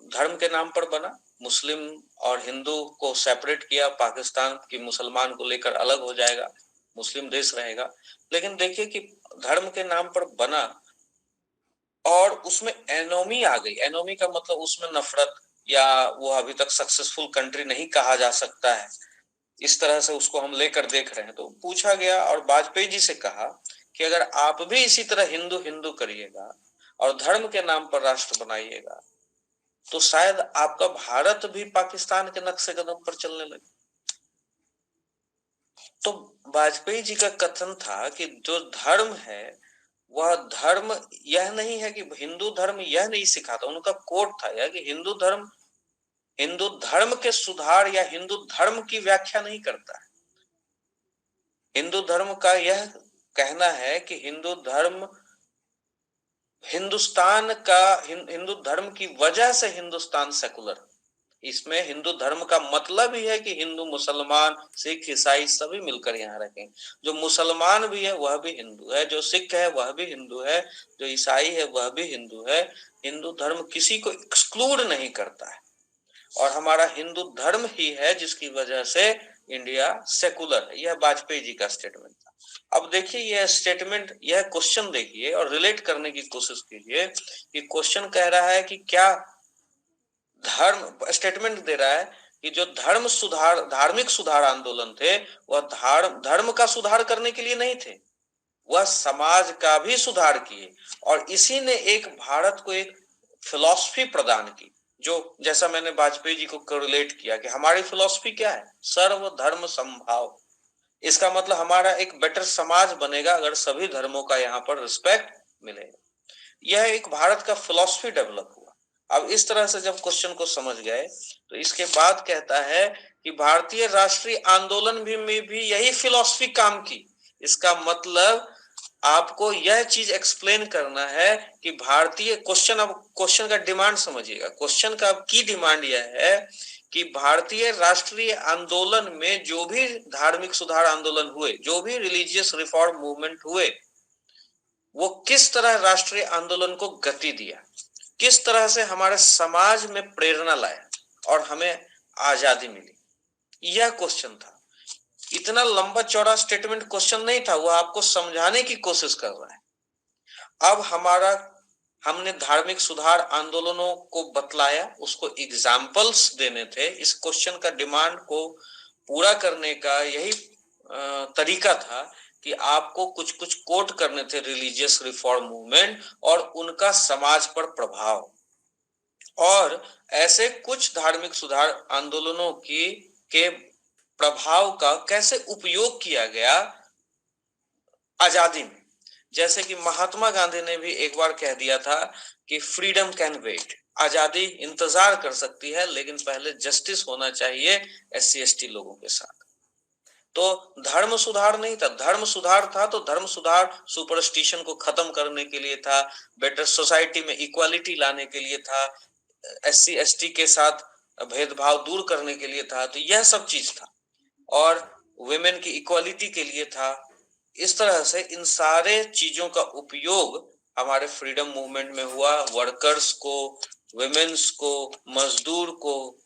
धर्म के नाम पर बना, मुस्लिम और हिंदू को सेपरेट किया, पाकिस्तान की मुसलमान को लेकर अलग हो जाएगा, मुस्लिम देश रहेगा। लेकिन देखिए कि धर्म के नाम पर बना और उसमें एनोमी आ गई। एनोमी का मतलब उसमें नफरत, या वो अभी तक सक्सेसफुल कंट्री नहीं कहा जा सकता है, इस तरह से उसको हम लेकर देख रहे हैं। तो पूछा गया और वाजपेयी जी से कहा कि अगर आप भी इसी तरह हिंदू हिंदू करिएगा और धर्म के नाम पर राष्ट्र बनाइएगा तो शायद आपका भारत भी पाकिस्तान के नक्शे कदम पर चलने लगे। तो वाजपेयी जी का कथन था कि जो धर्म है वह धर्म यह नहीं है कि हिंदू धर्म यह नहीं सिखाता, उनका कोड था यह कि हिंदू धर्म के सुधार या हिंदू धर्म की व्याख्या नहीं करता है। हिंदू धर्म का यह कहना है कि हिंदू धर्म हिंदुस्तान का हिंदू धर्म की वजह से हिंदुस्तान सेकुलर। इसमें हिंदू धर्म का मतलब ही है कि हिंदू मुसलमान सिख ईसाई सभी मिलकर यहाँ रखें। जो मुसलमान भी है वह भी हिंदू है, जो सिख है वह भी हिंदू है, जो ईसाई है वह भी हिंदू है। हिंदू धर्म किसी को एक्सक्लूड नहीं करता है और हमारा हिंदू धर्म ही है जिसकी वजह से इंडिया सेकुलर है। यह वाजपेयी जी का स्टेटमेंट था। अब देखिए यह स्टेटमेंट, यह क्वेश्चन देखिए और रिलेट करने की कोशिश कीजिए कि क्वेश्चन कह रहा है कि क्या धर्म, स्टेटमेंट दे रहा है कि जो धार्मिक सुधार आंदोलन थे वह धर्म का सुधार करने के लिए नहीं थे, वह समाज का भी सुधार किए। और इसी ने एक भारत को एक फिलॉसफी प्रदान की, जो जैसा मैंने वाजपेयी जी को रिलेट किया कि हमारी फिलॉसफी क्या है, सर्व धर्म समभाव। इसका मतलब हमारा एक बेटर समाज बनेगा अगर सभी धर्मों का यहाँ पर रिस्पेक्ट मिलेगा। यह एक भारत का फिलॉसफी डेवलप हुआ। अब इस तरह से जब क्वेश्चन को समझ गए तो इसके बाद कहता है कि भारतीय राष्ट्रीय आंदोलन में भी यही फिलॉसफी काम की। इसका मतलब आपको यह चीज एक्सप्लेन करना है कि भारतीय क्वेश्चन, अब क्वेश्चन का डिमांड समझिएगा। क्वेश्चन का की डिमांड यह है कि भारतीय राष्ट्रीय आंदोलन में जो भी धार्मिक सुधार आंदोलन हुए, जो भी रिलीजियस रिफॉर्म मूवमेंट हुए, वो किस तरह राष्ट्रीय आंदोलन को गति दिया, किस तरह से हमारे समाज में प्रेरणा लाया और हमें आजादी मिली। यह क्वेश्चन था। इतना लंबा चौड़ा स्टेटमेंट क्वेश्चन नहीं था, वो आपको समझाने की कोशिश कर रहा है। अब हमने धार्मिक सुधार आंदोलनों को बतलाया, उसको एग्जाम्पल्स देने थे। इस क्वेश्चन का डिमांड को पूरा करने का यही तरीका था कि आपको कुछ कुछ कोट करने थे रिलीजियस रिफॉर्म मूवमेंट और उनका समाज पर प्रभाव, और ऐसे कुछ धार्मिक सुधार आंदोलनों के प्रभाव का कैसे उपयोग किया गया आजादी में। जैसे कि महात्मा गांधी ने भी एक बार कह दिया था कि फ्रीडम कैन वेट, आजादी इंतजार कर सकती है लेकिन पहले जस्टिस होना चाहिए SC ST लोगों के साथ। तो धर्म सुधार नहीं था, धर्म सुधार था तो धर्म सुधार सुपरस्टिशन को खत्म करने के लिए था, बेटर सोसाइटी में इक्वालिटी लाने के लिए था, SC ST के साथ भेदभाव दूर करने के लिए था। तो यह सब चीज था और वुमेन की इक्वालिटी के लिए था। इस तरह से इन सारे चीजों का उपयोग हमारे फ्रीडम मूवमेंट में हुआ। वर्कर्स को, वुमेन्स को, मजदूर को,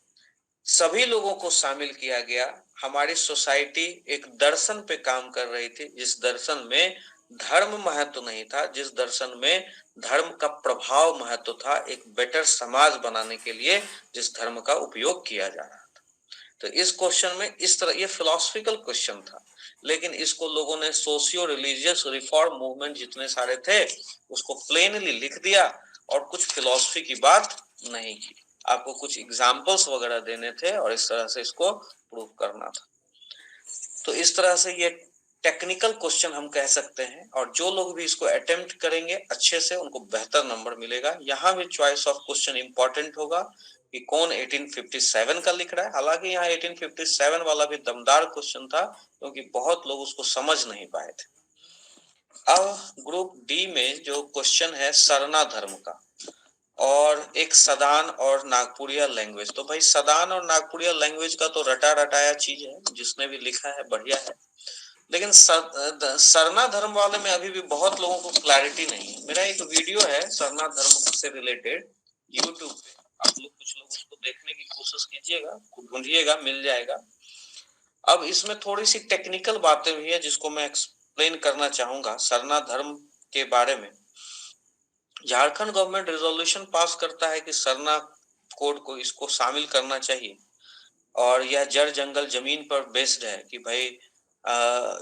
सभी लोगों को शामिल किया गया। हमारी सोसाइटी एक दर्शन पे काम कर रही थी, जिस दर्शन में धर्म महत्व नहीं था, जिस दर्शन में धर्म का प्रभाव महत्व था, एक बेटर समाज बनाने के लिए जिस धर्म का उपयोग किया जा रहा था। तो इस क्वेश्चन में इस तरह, ये फिलोसफिकल क्वेश्चन था, लेकिन इसको लोगों ने सोशियो रिलीजियस रिफॉर्म मूवमेंट जितने सारे थे उसको प्लेनली लिख दिया और कुछ फिलॉसफी की बात नहीं की। आपको कुछ एग्जाम्पल्स वगैरह देने थे और इस तरह से इसको प्रूव करना था। तो इस तरह से ये टेक्निकल क्वेश्चन हम कह सकते हैं, और जो लोग भी इसको अटेम्प्ट करेंगे अच्छे से उनको बेहतर नंबर मिलेगा। यहाँ भी चॉइस ऑफ क्वेश्चन इंपॉर्टेंट होगा कि कौन 1857 का लिख रहा है। हालांकि यहाँ 1857 वाला भी दमदार क्वेश्चन था क्योंकि बहुत लोग उसको समझ नहीं पाए थे। अब ग्रुप डी में जो क्वेश्चन है सरना धर्म का और एक सदान और नागपुरिया लैंग्वेज। तो भाई सदान और नागपुरिया लैंग्वेज का तो रटा रटाया चीज है, जिसने भी लिखा है बढ़िया है, लेकिन सरना धर्म वाले में अभी भी बहुत लोगों को क्लैरिटी नहीं है। मेरा एक वीडियो है सरना धर्म से रिलेटेड यूट्यूब पे, आप लोग कुछ लोग उसको देखने की कोशिश कीजिएगा, ढूंढिएगा, मिल जाएगा। अब इसमें थोड़ी सी टेक्निकल बातें भी है जिसको मैं एक्सप्लेन करना चाहूंगा सरना धर्म के बारे में। झारखंड गवर्नमेंट रेजोल्यूशन पास करता है कि सरना कोड को इसको शामिल करना चाहिए, और यह जड़ जंगल जमीन पर बेस्ड है कि भाई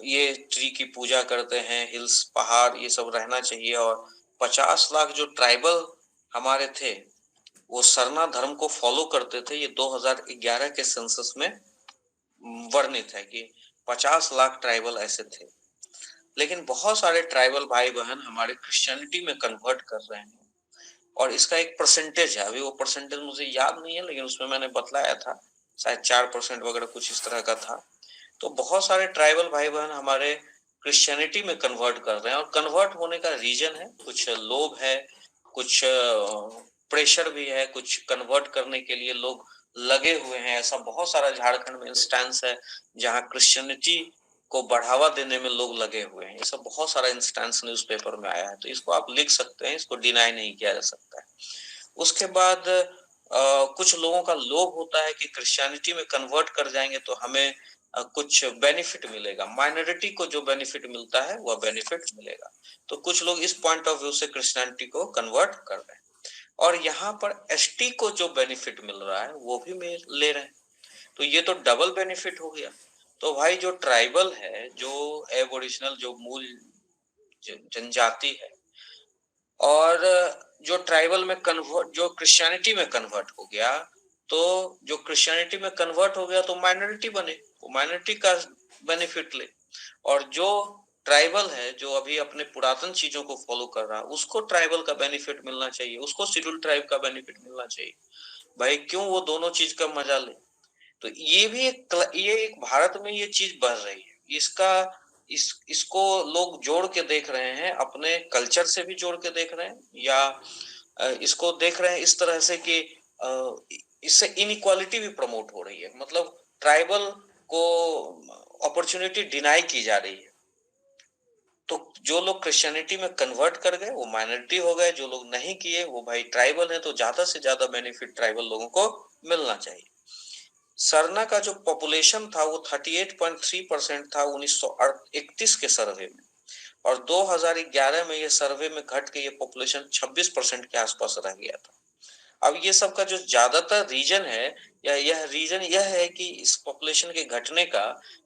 ये ट्री की पूजा करते हैं, हिल्स पहाड़ ये सब रहना चाहिए। और 50 लाख जो ट्राइबल हमारे थे वो सरना धर्म को फॉलो करते थे। ये 2011 के सेंसस में वर्णित है कि 50 लाख ट्राइबल ऐसे थे। लेकिन बहुत सारे ट्राइबल भाई बहन हमारे क्रिश्चियनिटी में कन्वर्ट कर रहे हैं, और इसका एक परसेंटेज है, अभी वो परसेंटेज मुझे याद नहीं है, लेकिन उसमें मैंने बतलाया था शायद 4% वगैरह कुछ इस तरह का था। तो बहुत सारे ट्राइबल भाई बहन हमारे क्रिश्चियनिटी में कन्वर्ट कर रहे हैं, और कन्वर्ट होने का रीजन है कुछ लोभ है, कुछ प्रेशर भी है, कुछ कन्वर्ट करने के लिए लोग लगे हुए हैं। ऐसा बहुत सारा झारखंड में इंस्टेंस है जहां क्रिश्चियनिटी को बढ़ावा देने में लोग लगे हुए हैं। ये सब बहुत सारा इंस्टेंस न्यूज़पेपर में आया है, तो इसको आप लिख सकते हैं, इसको डिनाई नहीं किया जा सकता है। उसके बाद कुछ लोगों का लोभ होता है कि क्रिश्चियनिटी में कन्वर्ट कर जाएंगे तो हमें कुछ बेनिफिट मिलेगा, माइनॉरिटी को जो बेनिफिट मिलता है वह बेनिफिट मिलेगा। तो कुछ लोग इस पॉइंट ऑफ व्यू से क्रिश्चियनिटी को कन्वर्ट कर रहे हैं, और यहाँ पर एसटी को जो बेनिफिट मिल रहा है वो भी ले रहे हैं, तो ये तो डबल बेनिफिट हो गया। तो भाई जो ट्राइबल है, जो एबोरिजिनल, जो मूल जनजाति है, और जो ट्राइबल में कन्वर्ट, जो क्रिश्चियनिटी में कन्वर्ट हो गया, तो जो क्रिश्चियनिटी में कन्वर्ट हो गया तो माइनॉरिटी बने, वो माइनॉरिटी का बेनिफिट ले। और जो ट्राइबल है, जो अभी अपने पुरातन चीजों को फॉलो कर रहा है, उसको ट्राइबल का बेनिफिट मिलना चाहिए, उसको शेड्यूल ट्राइब का बेनिफिट मिलना चाहिए। भाई क्यों वो दोनों चीज का मजा ले? तो ये एक भारत में ये चीज बढ़ रही है, इसको लोग जोड़ के देख रहे हैं, अपने कल्चर से भी जोड़ के देख रहे हैं, या इसको देख रहे हैं इस तरह से कि इससे इनइक्वालिटी भी प्रमोट हो रही है, मतलब ट्राइबल को अपॉर्चुनिटी डिनाई की जा रही है। तो जो लोग क्रिश्चियनिटी में कन्वर्ट कर गए वो माइनॉरिटी हो गए, जो लोग नहीं किए वो भाई ट्राइबल है, तो ज्यादा से ज्यादा बेनिफिट ट्राइबल लोगों को मिलना चाहिए। सरना का जो पॉपुलेशन था वो 38.3% था 1931 के सर्वे में, और 2011 में ये सर्वे में घट के ये पॉपुलेशन 26% के आसपास रह गया था। अब ये सब का जो ज्यादातर रीजन है, या यह रीजन यह है कि इस पॉपुलेशन के घटने का,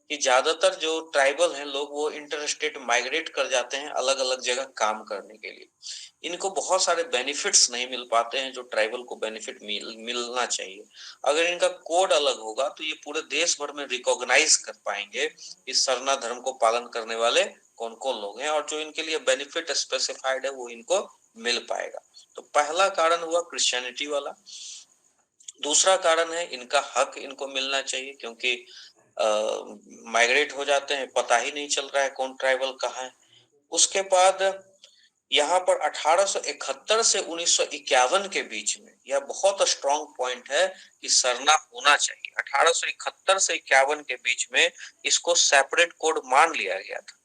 कि ज्यादातर जो ट्राइबल हैं लोग वो इंटर स्टेट माइग्रेट कर जाते हैं अलग अलग जगह काम करने के लिए। इनको बहुत सारे बेनिफिट्स नहीं मिल पाते हैं जो ट्राइबल को बेनिफिट मिलना चाहिए। अगर इनका कोड अलग होगा तो ये पूरे देश भर में रिकॉग्नाइज कर पाएंगे कि सरना धर्म को पालन करने वाले कौन कौन लोग हैं, और जो इनके लिए बेनिफिट स्पेसिफाइड है वो इनको मिल पाएगा। तो पहला कारण हुआ क्रिश्चियनिटी वाला। दूसरा कारण है इनका हक इनको मिलना चाहिए, क्योंकि माइग्रेट हो जाते हैं, पता ही नहीं चल रहा है कौन ट्राइबल कहाँ है। उसके बाद यहाँ पर 1871 से 1951 के बीच में, यह बहुत स्ट्रॉन्ग पॉइंट है कि सरना होना चाहिए। 1871 से 51 के बीच में इसको सेपरेट कोड मान लिया गया था,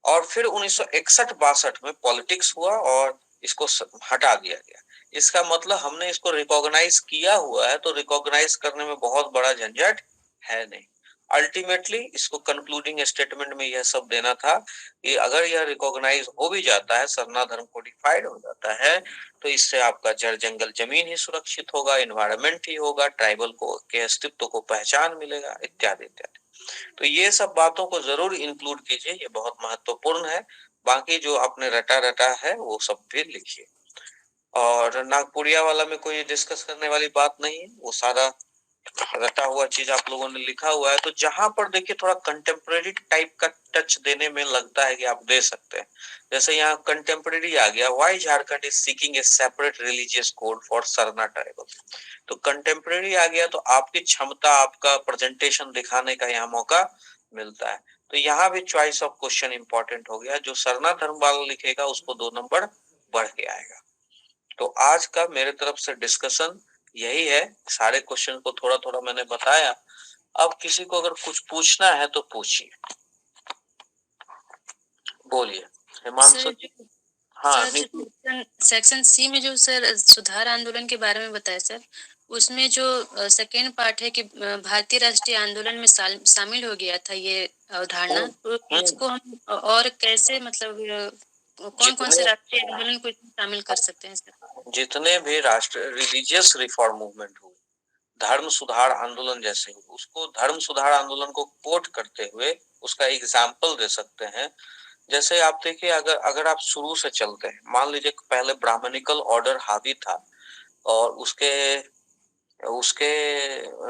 और फिर 1961-62 में पॉलिटिक्स हुआ और इसको हटा दिया गया। इसका मतलब हमने इसको रिकॉग्नाइज किया हुआ है, तो रिकॉग्नाइज करने में बहुत बड़ा झंझट है नहीं। अल्टीमेटली इसको कंक्लूडिंग स्टेटमेंट में यह सब देना था कि अगर यह रिकॉग्नाइज हो भी जाता है, सरना धर्म कोडिफाइड हो जाता है, तो इससे आपका जड़ जंगल जमीन ही सुरक्षित होगा, इन्वायरमेंट ही होगा, ट्राइबल को के अस्तित्व को पहचान मिलेगा, इत्यादि इत्यादि। तो ये सब बातों को जरूर इंक्लूड कीजिए, ये बहुत महत्वपूर्ण है। बाकी जो आपने रटा रटा है वो सब भी लिखिए, और नागपुरिया वाला में कोई डिस्कस करने वाली बात नहीं है, वो सारा रटा हुआ चीज आप लोगों ने लिखा हुआ है। तो जहां पर देखिए थोड़ा कंटेम्परेरी टाइप का टच देने में लगता है कि आप दे सकते हैं, जैसे यहाँ कंटेम्परेरी आ गया, why Jharkhand is seeking A separate religious code for Sarna tribal. तो कंटेम्परेरी आ गया तो आपकी क्षमता, आपका प्रेजेंटेशन दिखाने का यहाँ मौका मिलता है। तो यहाँ भी चॉइस ऑफ क्वेश्चन इंपॉर्टेंट हो गया, जो सरना धर्म वाला लिखेगा उसको 2 नंबर बढ़ के आएगा। तो आज का मेरे तरफ से डिस्कशन यही है, सारे क्वेश्चन को थोड़ा थोड़ा मैंने बताया। अब किसी को अगर कुछ पूछना है तो पूछिए, बोलिए हिमांशु जी। हाँ सर, सेक्शन सी में जो सर सुधार आंदोलन के बारे में बताया सर, उसमें जो सेकेंड पार्ट है कि भारतीय राष्ट्रीय आंदोलन में शामिल हो गया था ये अवधारणा, तो इसको हम और कैसे, मतलब कौन कौन से राष्ट्रीय आंदोलन को इसमें शामिल कर सकते हैं सर? जितने भी राष्ट्र रिलीजियस रिफॉर्म मूवमेंट हुए, धर्म सुधार आंदोलन जैसे, उसको धर्म सुधार आंदोलन को कोट करते हुए उसका एग्जाम्पल दे सकते हैं। जैसे आप देखिए, अगर अगर आप शुरू से चलते हैं, मान लीजिए पहले ब्राह्मणिकल ऑर्डर हावी था, और उसके उसके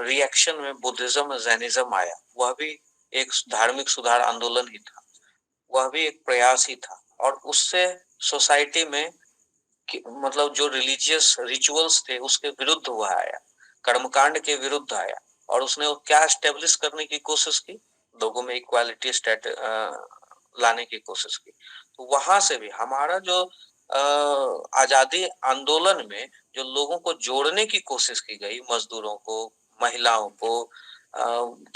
रिएक्शन में बुद्धिज्म जैनिज्म आया, वह भी एक धार्मिक सुधार आंदोलन ही था। वह भी एक प्रयास ही था, और उससे सोसाइटी में मतलब जो रिलीजियस रिचुअल्स थे उसके विरुद्ध वह आया, कर्मकांड के विरुद्ध आया, और उसने वो क्या एस्टेब्लिश करने की कोशिश की, लोगों में इक्वालिटी लाने की कोशिश की। तो वहां से भी हमारा जो आजादी आंदोलन में जो लोगों को जोड़ने की कोशिश की गई, मजदूरों को, महिलाओं को,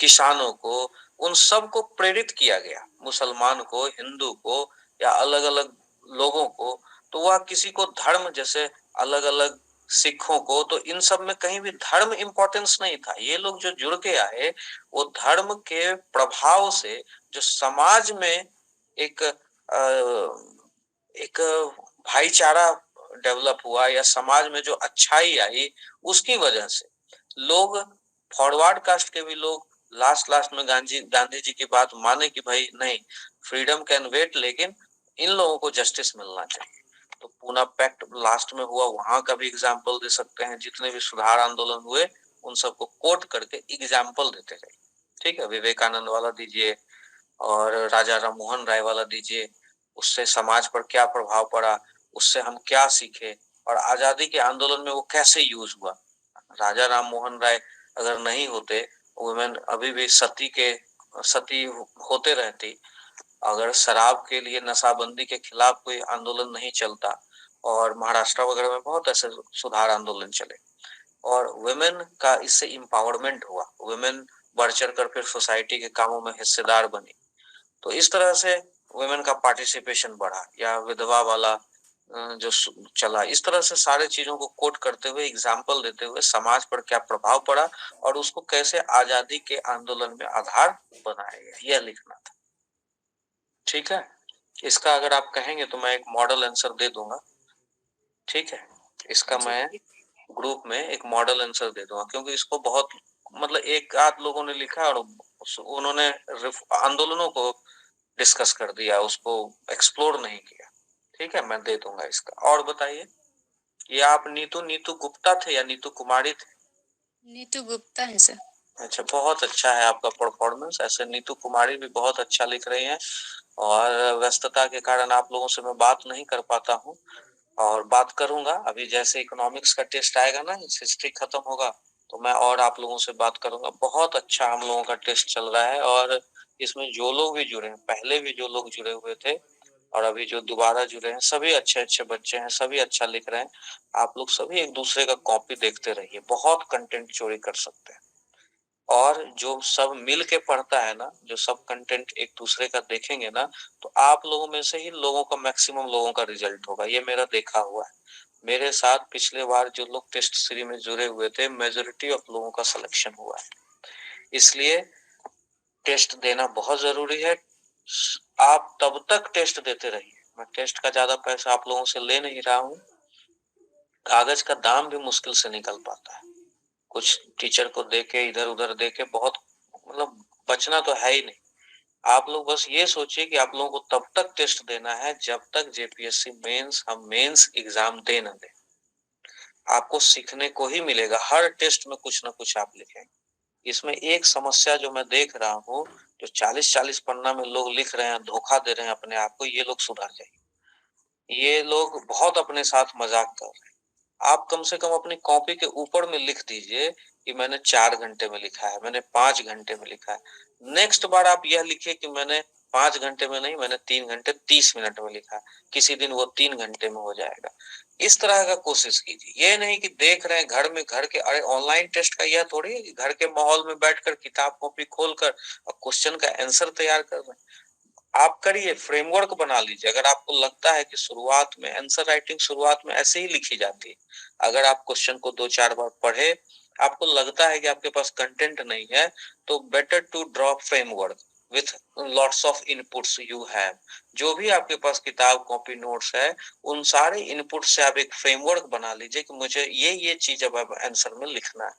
किसानों को, उन सब को प्रेरित किया गया, मुसलमान को, हिंदू को, या अलग अलग लोगों को। तो वह किसी को धर्म, जैसे अलग अलग सिखों को, तो इन सब में कहीं भी धर्म इंपॉर्टेंस नहीं था। ये लोग जो जुड़ के आए, वो धर्म के प्रभाव से जो समाज में एक एक भाईचारा डेवलप हुआ, या समाज में जो अच्छाई आई, उसकी वजह से लोग, फॉरवर्ड कास्ट के भी लोग लास्ट में गांधी जी की बात माने कि भाई नहीं, फ्रीडम कैन वेट, लेकिन इन लोगों को जस्टिस मिलना चाहिए। तो पूना पैक्ट लास्ट में हुआ, वहां का भी एग्जाम्पल दे सकते हैं। जितने भी सुधार आंदोलन हुए उन सबको कोट करके एग्जाम्पल देते गए। ठीक है, विवेकानंद वाला दीजिए, और राजा राम मोहन राय वाला दीजिए, उससे समाज पर क्या प्रभाव पड़ा, उससे हम क्या सीखे, और आजादी के आंदोलन में वो कैसे यूज हुआ। राजा राम मोहन राय अगर नहीं होते, वुमेन अभी भी सती होते रहती। अगर शराब के लिए, नशाबंदी के खिलाफ कोई आंदोलन नहीं चलता, और महाराष्ट्र वगैरह में बहुत ऐसे सुधार आंदोलन चले, और वुमेन का इससे इम्पावरमेंट हुआ, वुमेन बढ़ चढ़ कर फिर सोसाइटी के कामों में हिस्सेदार बनी। तो इस तरह से वुमेन का पार्टिसिपेशन बढ़ा, या विधवा वाला जो चला, इस तरह से सारे चीजों को कोट करते हुए, एग्जाम्पल देते हुए समाज पर क्या प्रभाव पड़ा, और उसको कैसे आजादी के आंदोलन में आधार बनाया गया, यह लिखना था। ठीक है, इसका अगर आप कहेंगे तो मैं एक मॉडल आंसर दे दूंगा। ठीक है, इसका मैं ग्रुप में एक मॉडल आंसर दे दूंगा, क्योंकि इसको बहुत, मतलब एक आध लोगों ने लिखा और उन्होंने आंदोलनों को डिस्कस कर दिया, उसको एक्सप्लोर नहीं किया। ठीक है, मैं दे दूंगा इसका। और बताइए, ये आप नीतू गुप्ता थे या नीतू कुमारी थे? नीतू गुप्ता है सर। अच्छा, बहुत अच्छा है आपका परफॉर्मेंस। ऐसे नीतू कुमारी भी बहुत अच्छा लिख रही हैं, और व्यस्तता के कारण आप लोगों से मैं बात नहीं कर पाता हूँ, और बात करूंगा। अभी जैसे इकोनॉमिक्स का टेस्ट आएगा ना, हिस्ट्री खत्म होगा, तो मैं और आप लोगों से बात करूंगा। बहुत अच्छा हम लोगों का टेस्ट चल रहा है, और इसमें जो लोग भी जुड़े हैं, पहले भी जो लोग जुड़े हुए थे और अभी जो दोबारा जुड़े हैं, सभी अच्छे अच्छे बच्चे हैं, सभी अच्छा लिख रहे हैं। आप लोग सभी एक दूसरे का कॉपी देखते रहिए, बहुत कंटेंट चोरी कर सकते हैं। और जो सब मिल के पढ़ता है ना, जो सब कंटेंट एक दूसरे का देखेंगे ना, तो आप लोगों में से ही लोगों का, मैक्सिमम लोगों का रिजल्ट होगा। ये मेरा देखा हुआ है। मेरे साथ पिछले बार जो लोग टेस्ट सीरीज में जुड़े हुए थे, मेजोरिटी ऑफ लोगों का सिलेक्शन हुआ है। इसलिए टेस्ट देना बहुत जरूरी है। आप तब तक टेस्ट देते रहिए। मैं टेस्ट का ज्यादा पैसा आप लोगों से ले नहीं रहा हूँ। कागज का दाम भी मुश्किल से निकल पाता है। कुछ टीचर को देके, इधर उधर देके बहुत, मतलब बचना तो है ही नहीं। आप लोग बस ये सोचिए कि आप लोगों को तब तक टेस्ट देना है जब तक जेपीएससी मेंस, हम मेंस एग्जाम दे न दे। आपको सीखने को ही मिलेगा, हर टेस्ट में कुछ ना कुछ आप लिखेंगे। इसमें एक समस्या जो मैं देख रहा हूँ, जो 40-40 पन्ना में लोग लिख रहे हैं, धोखा दे रहे हैं अपने आप को, ये लोग सुधर जाइए। ये लोग बहुत अपने साथ मजाक कर रहे हैं। आप कम से कम अपनी कॉपी के ऊपर में लिख दीजिए कि मैंने 4 घंटे में लिखा है, मैंने 5 घंटे में लिखा है। नेक्स्ट बार आप यह लिखिए कि मैंने 5 घंटे में नहीं, मैंने 3 घंटे 30 मिनट में लिखा है। किसी दिन वो 3 घंटे में हो जाएगा। इस तरह का कोशिश कीजिए। ये नहीं कि देख रहे हैं घर में, घर के, अरे ऑनलाइन टेस्ट का यह थोड़ी है कि घर के माहौल में बैठकर किताब कॉपी खोलकर और क्वेश्चन का आंसर तैयार कर रहे हैं। आप करिए, फ्रेमवर्क बना लीजिए। अगर आपको लगता है कि शुरुआत में आंसर राइटिंग शुरुआत में ऐसे ही लिखी जाती है, अगर आप क्वेश्चन को 2-4 बार पढ़े, आपको लगता है कि आपके पास कंटेंट नहीं है, तो better to draw framework with lots of inputs you have. जो भी आपके पास किताब कॉपी नोट्स है, उन सारे इनपुट से आप एक फ्रेमवर्क बना लीजिए कि मुझे ये चीज अब आंसर में लिखना है।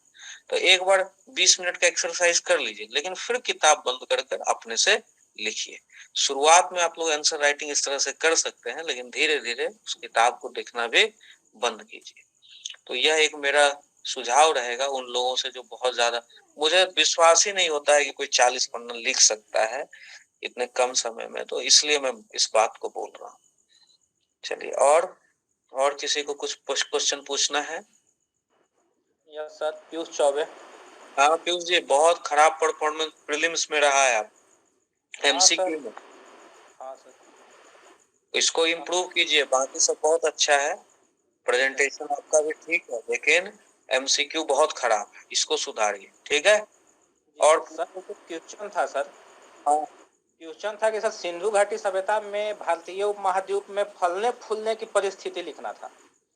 तो एक बार 20 मिनट का एक्सरसाइज कर लीजिए, लेकिन फिर किताब बंद कर अपने से लिखिए। शुरुआत में आप लोग आंसर राइटिंग इस तरह से कर सकते हैं, लेकिन धीरे धीरे उस किताब को देखना भी बंद कीजिए। तो यह एक मेरा सुझाव रहेगा उन लोगों से जो बहुत ज्यादा, मुझे विश्वास ही नहीं होता है कि कोई 40 पन्ना लिख सकता है। इतने कम समय में, तो इसलिए मैं इस बात को बोल रहा हूँ। चलिए, और किसी को कुछ क्वेश्चन पूछना है? Yes sir, Piyush Choubey. हाँ पीयूष जी, बहुत खराब परफॉर्मेंस प्रीलिम्स में रहा है आप, हाँ एमसीक्यू सर। में। हाँ सर। इसको इम्प्रूव कीजिए, बाकी सब बहुत अच्छा है, प्रेजेंटेशन आपका भी ठीक है, लेकिन एमसीक्यू बहुत खराब है, इसको सुधारिए, ठीक है। और सर क्वेश्चन था सर, हाँ क्वेश्चन था कि सर सिंधु घाटी सभ्यता में भारतीय उपमहाद्वीप में फलने फूलने की परिस्थिति लिखना था।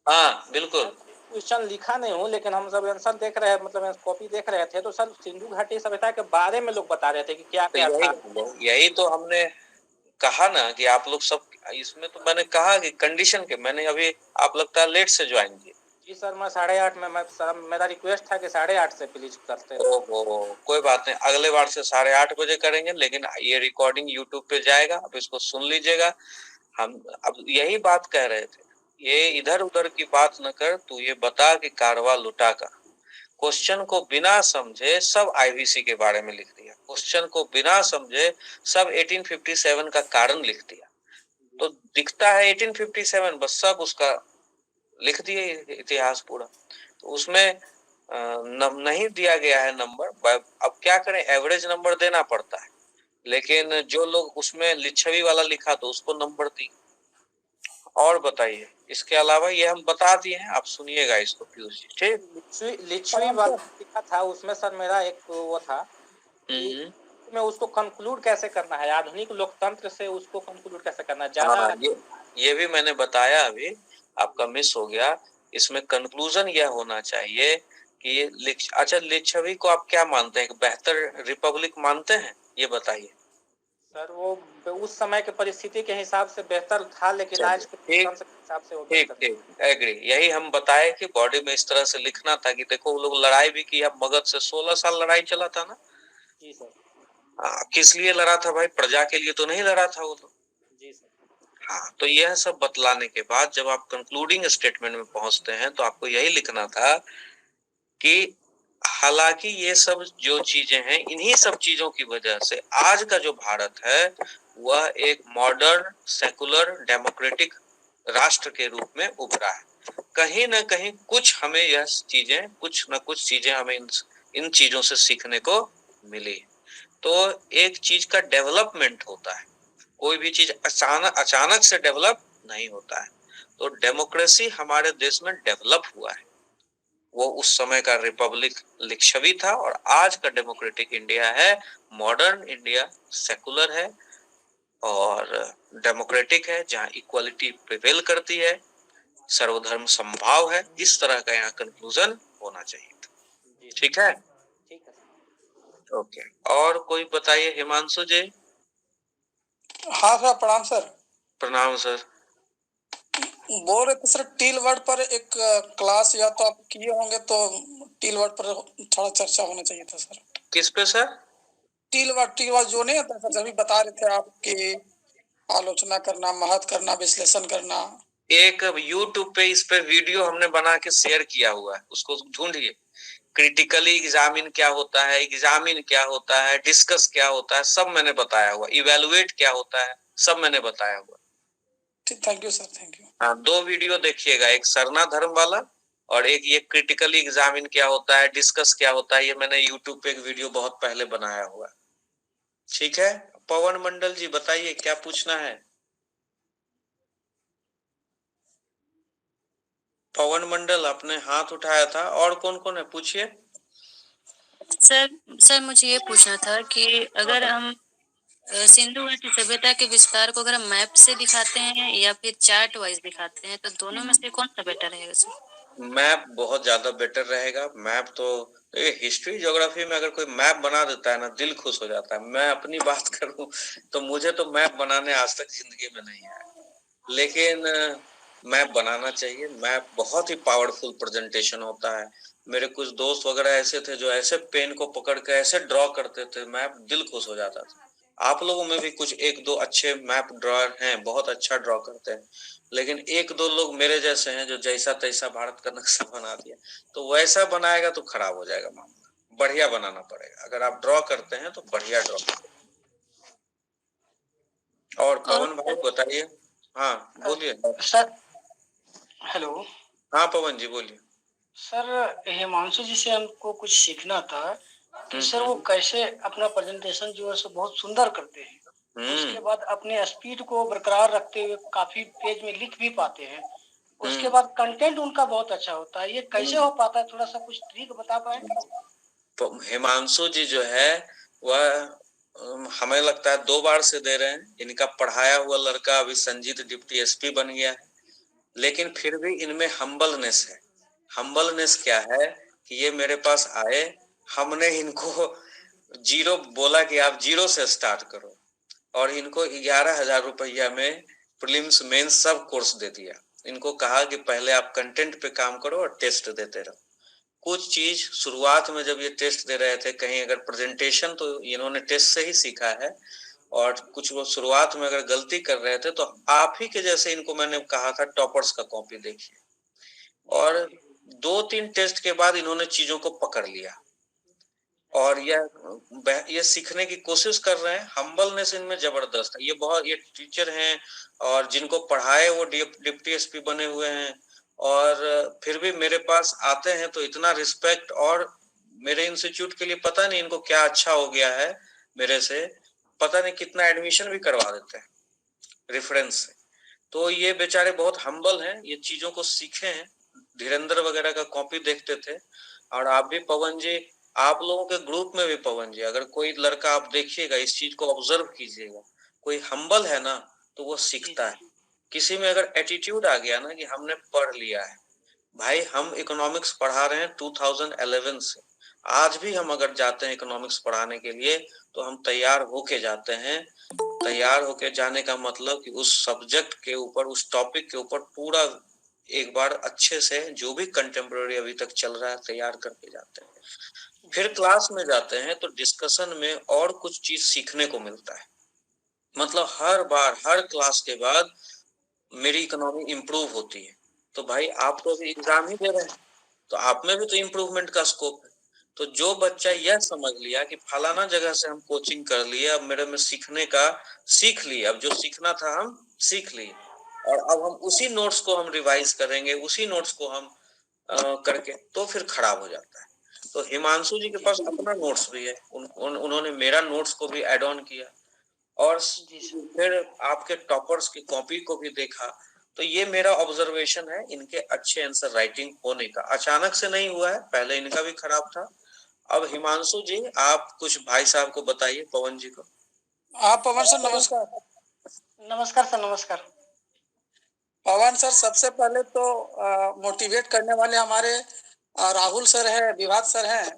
हाँ बिल्कुल। क्वेश्चन लिखा नहीं हूँ, लेकिन हम सब आंसर देख रहे हैं, मतलब कॉपी देख रहे थे, तो सर सिंधु घाटी सभ्यता के बारे में लोग बता रहे थे कि क्या तो क्या था। यही तो हमने कहा ना कि आप लोग सब, इसमें तो मैंने कहा कि कंडीशन के, मैंने अभी, आप लगता है लेट से ज्वाइन किए। जी सर, मैं 8:30 में, मैं सर मेरा रिक्वेस्ट था कि 8:30 से प्लीज करते हैं। ओहो, कोई बात नहीं, अगले बार से 8:30 बजे करेंगे, लेकिन ये रिकॉर्डिंग यूट्यूब पे जाएगा, आप इसको सुन लीजिएगा। हम अब यही बात कह रहे थे, ये इधर उधर की बात न कर, तू ये बता कि कारवा लुटा का। क्वेश्चन को बिना समझे सब आईवीसी के बारे में लिख दिया, क्वेश्चन को बिना समझे सब 1857 का कारण लिख दिया। तो दिखता है 1857, बस सब उसका लिख दिए इतिहास पूरा। तो उसमें नहीं दिया गया है नंबर। अब क्या करें, एवरेज नंबर देना पड़ता है, लेकिन जो लोग उसमें लिच्छवी वाला लिखा तो उसको नंबर दी। और बताइए, इसके अलावा ये हम बता दिए हैं, आप सुनिएगा इसको पीयूष जी, ठीक। लिच्छवी वाला लिखा था उसमें सर, मेरा एक वो था कि में उसको कंक्लूड कैसे करना है, आधुनिक लोकतंत्र से उसको कंक्लूड कैसे करना है ज्यादा। हाँ, ये भी मैंने बताया, अभी आपका मिस हो गया। इसमें कंक्लूजन यह होना चाहिए कि ये अच्छा, लिच्छवी को आप क्या मानते हैं, बेहतर रिपब्लिक मानते हैं, ये बताइए। सर वो उस समय के परिस्थिति के हिसाब से बेहतर था, लेकिन आज के हिसाब से वो ठीक बेहतर ठीक एग्री, यही हम बताए कि बॉडी में इस तरह से लिखना था कि देखो, वो लोग लड़ाई भी किया, मगध से 16 साल लड़ाई चला था ना। जी सर। किस लिए लड़ा था भाई, प्रजा के लिए तो नहीं लड़ा था वो लोग। जी सर। हाँ, तो यह सब बतलाने के बाद जब आप कंक्लूडिंग स्टेटमेंट में पहुंचते हैं, तो आपको यही लिखना था कि हालांकि ये सब जो चीजें हैं, इन्हीं सब चीजों की वजह से आज का जो भारत है वह एक मॉडर्न सेकुलर डेमोक्रेटिक राष्ट्र के रूप में उभरा है। कहीं ना कहीं कुछ हमें यह चीजें, कुछ न कुछ चीजें हमें इन चीजों से सीखने को मिली। तो एक चीज का डेवलपमेंट होता है, कोई भी चीज अचानक से डेवलप नहीं होता है। तो डेमोक्रेसी हमारे देश में डेवलप हुआ है, वो उस समय का रिपब्लिक लिच्छवी था, और आज का डेमोक्रेटिक इंडिया है, मॉडर्न इंडिया, सेकुलर है और डेमोक्रेटिक है, जहाँ इक्वालिटी प्रिवेल करती है, सर्वधर्म समभाव है। इस तरह का यहाँ कंक्लूजन होना चाहिए। ठीक है, ठीक है। ओके। और कोई बताइए, हिमांशु जी। हाँ सर, प्रणाम सर। प्रणाम सर। बोल रहे थे सर, टील वर्ड पर एक क्लास या तो आप किए होंगे, तो टील वर्ड पर थोड़ा चर्चा होना चाहिए था सर। किस पे सर? टील वर्ड जो नहीं होता सर, अभी बता रहे थे आपकी आलोचना करना, महत्व करना, विश्लेषण करना। एक यूट्यूब पे इस पे वीडियो हमने बना के शेयर किया हुआ है, उसको ढूंढिए। क्रिटिकली एग्जामिन क्या होता है, एग्जामिन क्या होता है, डिस्कस क्या होता है, सब मैंने बताया हुआ। इवेलुएट क्या होता है, सब मैंने बताया हुआ। ठीक, thank you sir, thank you. हाँ, 2 वीडियो देखिएगा, एक सरना धर्म वाला और एक ये क्रिटिकली एग्जामिन क्या होता है, डिस्कस क्या होता है। ये मैंने यूट्यूब पे एक वीडियो बहुत पहले बनाया हुआ है। ठीक है, पवन मंडल जी बताइए, क्या पूछना है? पवन मंडल, आपने हाथ उठाया था, और कौन कौन है, पूछिए। सर मुझे ये पूछना था कि अगर हम सिंधु घाटी सभ्यता के विस्तार को अगर हम मैप से दिखाते हैं या फिर चार्ट वाइज दिखाते हैं, तो दोनों में से कौन सा बेटर रहेगा सर? मैप बहुत ज्यादा बेटर रहेगा। मैप तो हिस्ट्री ज्योग्राफी में अगर कोई मैप बना देता है ना, दिल खुश हो जाता है। मैं अपनी बात करूं तो मुझे तो मैप बनाने आज तक जिंदगी में नहीं आया, लेकिन मैप बनाना चाहिए। मैप बहुत ही पावरफुल प्रेजेंटेशन होता है। मेरे कुछ दोस्त वगैरह ऐसे थे जो ऐसे पेन को पकड़ के ऐसे ड्रॉ करते थे, मैप, दिल खुश हो जाता था। आप लोगों में भी कुछ एक दो अच्छे मैप ड्रॉअर हैं, बहुत अच्छा ड्रॉ करते हैं, लेकिन एक दो लोग मेरे जैसे हैं जो जैसा तैसा भारत का नक्शा बना दिया। तो वैसा बनाएगा तो खराब हो जाएगा मामला, बढ़िया बनाना पड़ेगा। अगर आप ड्रॉ करते हैं तो बढ़िया ड्रॉ करें। और पवन भाई बताइए। हाँ बोलिए सर। हेलो। हाँ पवन जी बोलिए। सर हिमांशु जी से हमको कुछ सीखना था कि सर वो कैसे अपना प्रेजेंटेशन जो है सो बहुत सुंदर करते हैं, उसके बाद अपने स्पीड को बरकरार रखते हुए काफी पेज में लिख भी पाते हैं, उसके बाद कंटेंट उनका बहुत अच्छा होता है। ये कैसे हो पाता है, थोड़ा सा कुछ ट्रिक बता पाए? तो हिमांशु जी जो है वह हमें लगता है 2 बार से दे रहे हैं। इनका पढ़ाया हुआ लड़का अभी संजीत डिप्टी एसपी बन गया है, लेकिन फिर भी इनमें हम्बलनेस है। हम्बलनेस क्या है कि ये मेरे पास आए, हमने इनको जीरो बोला कि आप जीरो से स्टार्ट करो, और इनको 11,000 रुपया में प्रीलिम्स मेंस सब कोर्स दे दिया। इनको कहा कि पहले आप कंटेंट पे काम करो और टेस्ट देते रहो। कुछ चीज शुरुआत में जब ये टेस्ट दे रहे थे, कहीं अगर प्रेजेंटेशन तो इन्होंने टेस्ट से ही सीखा है, और कुछ वो शुरुआत में अगर गलती कर रहे थे तो आप ही के जैसे इनको मैंने कहा था टॉपर्स का कॉपी देखिए, और 2-3 टेस्ट के बाद इन्होंने चीजों को पकड़ लिया और ये सीखने की कोशिश कर रहे हैं। हम्बलनेस इनमें जबरदस्त है। ये टीचर हैं और जिनको पढ़ाए वो डिप्टी एसपी बने हुए हैं, और फिर भी मेरे पास आते हैं तो इतना रिस्पेक्ट, और मेरे इंस्टीट्यूट के लिए पता नहीं इनको क्या अच्छा हो गया है, मेरे से पता नहीं कितना एडमिशन भी करवा देते हैं रेफरेंस से। तो ये बेचारे बहुत हम्बल हैं, ये चीजों को सीखे हैं। धीरेन्द्र वगैरह का कॉपी देखते थे। और आप भी पवन जी, आप लोगों के ग्रुप में भी पवन जी, अगर कोई लड़का आप देखिएगा, इस चीज को ऑब्जर्व कीजिएगा, कोई हम्बल है ना तो वो सीखता है। किसी में अगर एटीट्यूड आ गया ना कि हमने पढ़ लिया है, भाई हम इकोनॉमिक्स पढ़ा रहे हैं 2011 से, आज भी हम अगर जाते हैं इकोनॉमिक्स पढ़ाने के लिए तो हम तैयार होके जाते हैं। तैयार होके जाने का मतलब कि उस सब्जेक्ट के ऊपर, उस टॉपिक के ऊपर पूरा एक बार अच्छे से जो भी कंटेम्प्रेरी अभी तक चल रहा है तैयार करके जाते हैं। फिर क्लास में जाते हैं तो डिस्कशन में और कुछ चीज सीखने को मिलता है। मतलब हर बार हर क्लास के बाद मेरी इकोनॉमी इंप्रूव होती है। तो भाई आप तो अभी एग्जाम ही दे रहे हैं, तो आप में भी तो इम्प्रूवमेंट का स्कोप है। तो जो बच्चा यह समझ लिया कि फलाना जगह से हम कोचिंग कर लिए, अब मेरे में सीखने का सीख लिए, अब जो सीखना था हम सीख लिए, और अब हम उसी नोट्स को हम रिवाइज करेंगे, उसी नोट्स को हम करके, तो फिर खराब हो जाता है। तो हिमांशु जी के पास अपना नोट्स भी है, उन्होंने मेरा नोट्स को भी एड ऑन किया, और फिर आपके टॉपर्स की कॉपी को भी देखा। तो ये मेरा ऑब्जर्वेशन है इनके अच्छे आंसर राइटिंग होने का। अचानक से नहीं हुआ है, पहले इनका भी खराब था। अब हिमांशु जी आप कुछ भाई साहब को बताइए, पवन जी को। आप पवन सर नमस्कार। नमस्कार सर, नमस्कार। पवन सर, सबसे पहले तो मोटिवेट करने वाले हमारे राहुल सर है, विभात सर हैं,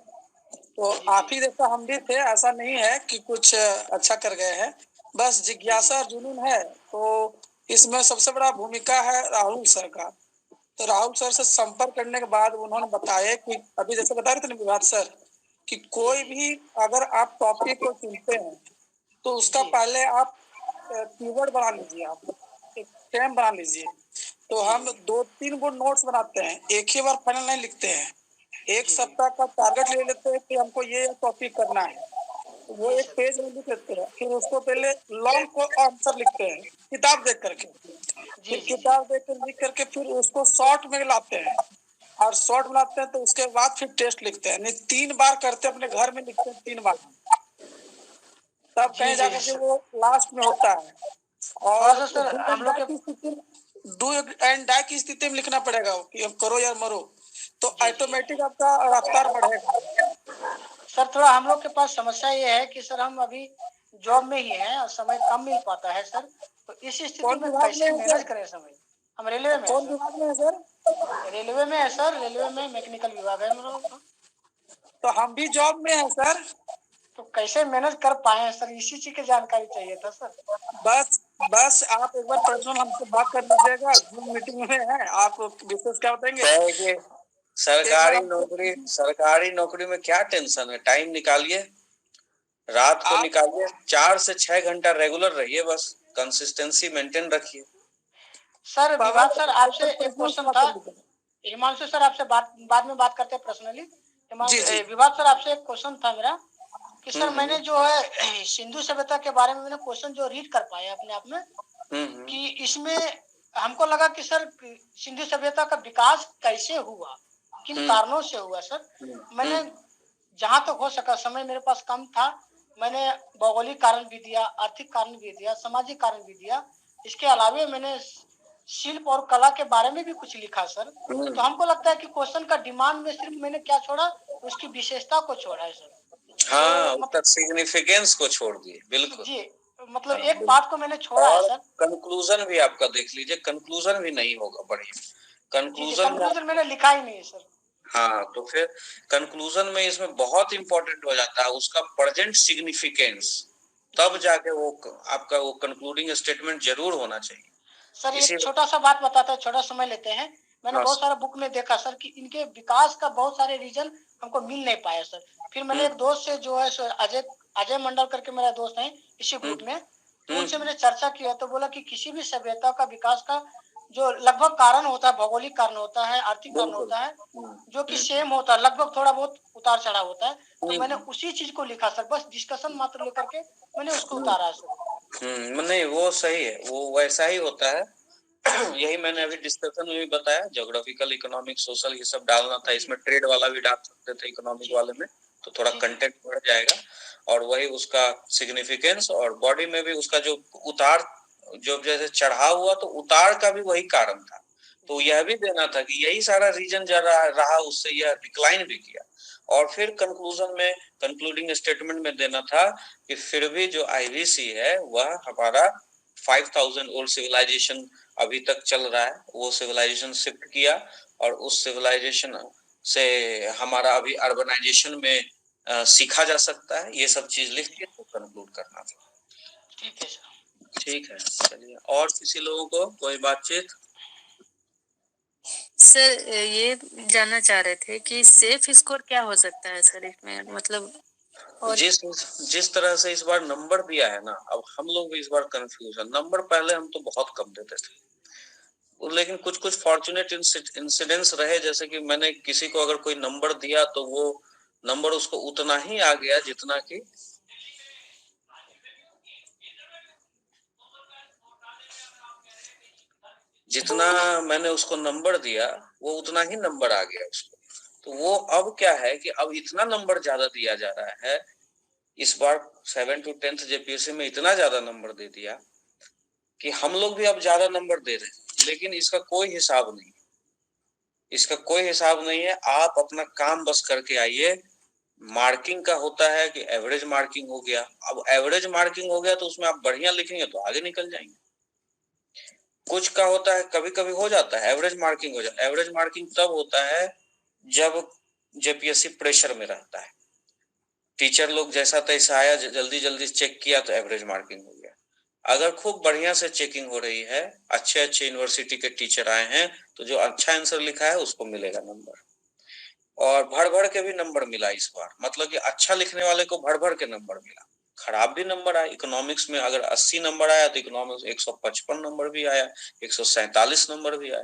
तो आप ही जैसा हम भी थे, ऐसा नहीं है कि कुछ अच्छा कर गए हैं, बस जिज्ञासा और जुनून है। तो इसमें सबसे बड़ा भूमिका है राहुल सर का। तो राहुल सर से संपर्क करने के बाद उन्होंने बताया कि अभी जैसे बता रहे थे ना विभात सर, कि कोई भी अगर आप टॉपिक को चुनते हैं तो उसका पहले आप कीवर्ड बना लीजिए, आप एक फ्रेम बना लीजिए। तो हम 2-3 गो नोट्स बनाते हैं, एक ही बार फाइनल नहीं लिखते हैं। एक सप्ताह का टारगेट ले लेते हैं कि हमको ये टॉपिक करना है, तो वो एक पेज में लिख लेते हैं। फिर उसको पहले लॉन्ग को आंसर लिखते हैं किताब देख करके, फिर किताब देख कर लिख करके फिर उसको शॉर्ट में लाते हैं, और शॉर्ट बनाते हैं तो उसके बाद फिर टेस्ट लिखते हैं। नहीं 3 बार करते हैं, अपने घर में लिखते हैं 3 बार, तब कहीं जाकर के वो लास्ट में होता है। और सर हम लोग डू एंड डाई की स्थिति में लिखना पड़ेगा कि करो या मरो, तो ऑटोमेटिक आपका रफ्तार बढ़ेगा। सर थोड़ा हम लोग के पास समस्या ये है कि सर हम अभी जॉब में ही हैं और समय कम मिल पाता है सर, तो इस स्थिति में कैसे मैनेज करें समय? हम रेलवे में। कौन विभाग में है सर? रेलवे में है सर, रेलवे में मैकेनिकल विभाग है हम लोग का। तो हम भी जॉब में हैं सर। तो कैसे मैनेज कर पाए सर, इसी चीज की जानकारी चाहिए था सर। बस आप एक बार पर्सनल हमसे बात कर लीजिएगा, जूम मीटिंग में है, आप विशेष क्या बताएंगे? सरकारी नौकरी में क्या टेंशन है, टाइम निकालिए, रात को निकालिए, 4 से 6 घंटा रेगुलर रहिए, बस कंसिस्टेंसी मेंटेन रखिए। सर विभाग सर आपसे एक क्वेश्चन था, हिमांशु सर आपसे बाद में बात करते हैं पर्सनली। विभाग सर आपसे एक क्वेश्चन था मेरा कि सर मैंने जो है सिंधु सभ्यता के बारे में मैंने क्वेश्चन जो रीड कर पाया अपने आप में कि इसमें हमको लगा कि सर सिंधु सभ्यता का विकास कैसे हुआ, किन कारणों से हुआ सर। मैंने जहां तक हो सका, समय मेरे पास कम था, मैंने भौगोलिक कारण भी दिया, आर्थिक कारण भी दिया, सामाजिक कारण भी दिया। इसके अलावे मैंने शिल्प और कला के बारे में भी कुछ लिखा सर। तो हमको लगता है कि क्वेश्चन का डिमांड में सिर्फ मैंने क्या छोड़ा, उसकी विशेषता को छोड़ा है सर। हाँ, उसका सिग्निफिकेंस को छोड़ दिए, बिल्कुल जी, मतलब एक बात को मैंने छोड़ा है सर। कंक्लूजन भी आपका देख लीजिए, कंक्लूजन भी नहीं होगा बढ़िया। कंक्लूजन मैंने लिखा ही नहीं सर। हाँ, तो फिर कंक्लूजन में इसमें बहुत इंपॉर्टेंट हो जाता है उसका प्रेजेंट सिग्निफिकेंस, तब जाके वो आपका वो कंक्लूडिंग स्टेटमेंट जरूर होना चाहिए सर। एक छोटा सा बात बताता है, छोटा समय लेते हैं। मैंने बहुत सारा बुक में देखा सर कि इनके विकास का बहुत सारे रीजन हमको मिल नहीं पाया सर। फिर मैंने एक दोस्त से जो है अजय मंडल करके मेरा दोस्त है इसी ग्रुप में, तो उनसे मैंने चर्चा किया तो बोला कि किसी भी सभ्यता का विकास का जो लगभग कारण होता है, भौगोलिक कारण होता है, आर्थिक कारण होता है, जो कि सेम होता है, लगभग थोड़ा बहुत उतार चढ़ाव होता है। तो मैंने उसी चीज को लिखा सर, बस डिस्कशन मात्र लेकर के मैंने उसको उतारा सर। नहीं, वो सही है, वो वैसा ही होता है। यही मैंने अभी डिस्कशन में भी बताया, ज्योग्राफिकल, इकोनॉमिक, सोशल ये सब डालना था। इसमें ट्रेड वाला भी डाल सकते थे इकोनॉमिक वाले में, तो थोड़ा कंटेंट बढ़ जाएगा। और वही उसका सिग्निफिकेंस, और बॉडी में भी उसका जो उतार, जो जैसे चढ़ाव हुआ तो उतार का भी वही कारण था। तो यह भी देना था कि यही सारा रीजन रहा, उससे यह डिक्लाइन भी किया। और फिर कंक्लूजन में, कंक्लूडिंग स्टेटमेंट में देना था कि फिर भी जो आईवीसी है वह हमारा 5000 ओल्ड सिविलाइजेशन अभी तक चल रहा है, वो सिविलाइजेशन शिफ्ट किया, और उस सिविलाइजेशन से हमारा अभी अर्बनाइजेशन में सीखा जा सकता है। ये सब चीज लिख के तो कंक्लूड करना था। ठीक है सर। ठीक है, चलिए। और किसी लोगों को कोई बातचीत? सर ये जानना चाह रहे थे कि सेफ स्कोर क्या हो सकता है सर इसमें, मतलब और जिस तरह से इस बार नंबर दिया है ना, अब हम लोग भी इस बार कंफ्यूज है। नंबर पहले हम तो बहुत कम देते थे, लेकिन कुछ कुछ फॉर्चुनेट इंसिडेंट्स रहे, जैसे कि मैंने किसी को अगर कोई नंबर दिया तो वो नंबर उसको उतना ही आ गया जितना कि जितना मैंने उसको नंबर दिया वो उतना ही नंबर आ गया उसको। तो वो अब क्या है कि अब इतना नंबर ज्यादा दिया जा रहा है इस बार 7 to 10th जेपीएससी में, इतना ज्यादा नंबर दे दिया कि हम लोग भी अब ज्यादा नंबर दे रहे हैं, लेकिन इसका कोई हिसाब नहीं, इसका कोई हिसाब नहीं है। आप अपना काम बस करके आइए। मार्किंग का होता है कि एवरेज मार्किंग हो गया, अब एवरेज मार्किंग हो गया तो उसमें आप बढ़िया लिखेंगे तो आगे निकल जाएंगे। कुछ का होता है, कभी कभी हो जाता है एवरेज मार्किंग हो जाता है। एवरेज मार्किंग तब होता है जब जेपीएससी प्रेशर में रहता है, टीचर लोग जैसा तैसा आया, जल्दी जल्दी चेक किया तो एवरेज मार्किंग हो गया। अगर खूब बढ़िया से चेकिंग हो रही है, अच्छे अच्छे यूनिवर्सिटी के टीचर आए हैं, तो जो अच्छा आंसर लिखा है उसको मिलेगा नंबर। और भर भर के भी नंबर मिला इस बार, मतलब कि अच्छा लिखने वाले को भर भर के नंबर मिला, खराब भी नंबर आया। इकोनॉमिक्स में अगर 80 नंबर आया तो इकोनॉमिक्स 155 नंबर भी आया, 147 नंबर भी आया।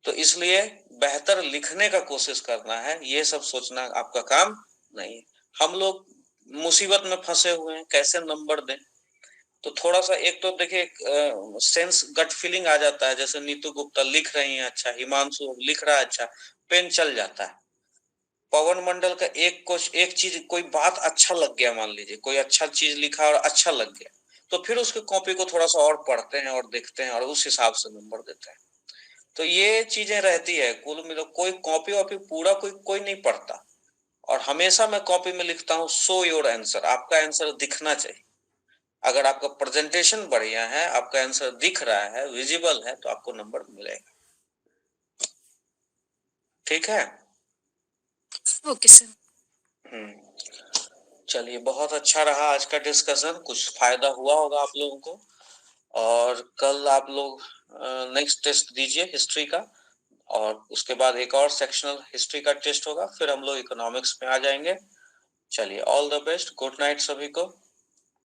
तो इसलिए बेहतर लिखने का कोशिश करना है, ये सब सोचना आपका काम नहीं है। हम लोग मुसीबत में फंसे हुए हैं, कैसे नंबर दें। तो थोड़ा सा एक तो देखिए सेंस, गट फीलिंग आ जाता है, जैसे नीतू गुप्ता लिख रही हैं अच्छा, हिमांशु लिख रहा है अच्छा, पेन चल जाता है। पवन मंडल का एक चीज, कोई बात अच्छा लग गया, मान लीजिए कोई अच्छा चीज लिखा और अच्छा लग गया, तो फिर उसके कॉपी को थोड़ा सा और पढ़ते हैं और देखते हैं और उस हिसाब से नंबर देते हैं। तो ये चीजें रहती है। कुल मिला कोई कॉपी वॉपी पूरा कोई नहीं पढ़ता। और हमेशा मैं कॉपी में लिखता हूँ शो योर आंसर, आपका आंसर दिखना चाहिए। अगर आपका प्रेजेंटेशन बढ़िया है, आपका आंसर दिख रहा है, विजिबल है, तो आपको नंबर मिलेगा। ठीक है, ओके सर। चलिए, बहुत अच्छा रहा आज का डिस्कशन, कुछ फायदा हुआ होगा आप लोगों को। और कल आप लोग नेक्स्ट टेस्ट दीजिए हिस्ट्री का, और उसके बाद एक और सेक्शनल हिस्ट्री का टेस्ट होगा, फिर हम लोग इकोनॉमिक्स में आ जाएंगे। चलिए, all the best, good night सभी को।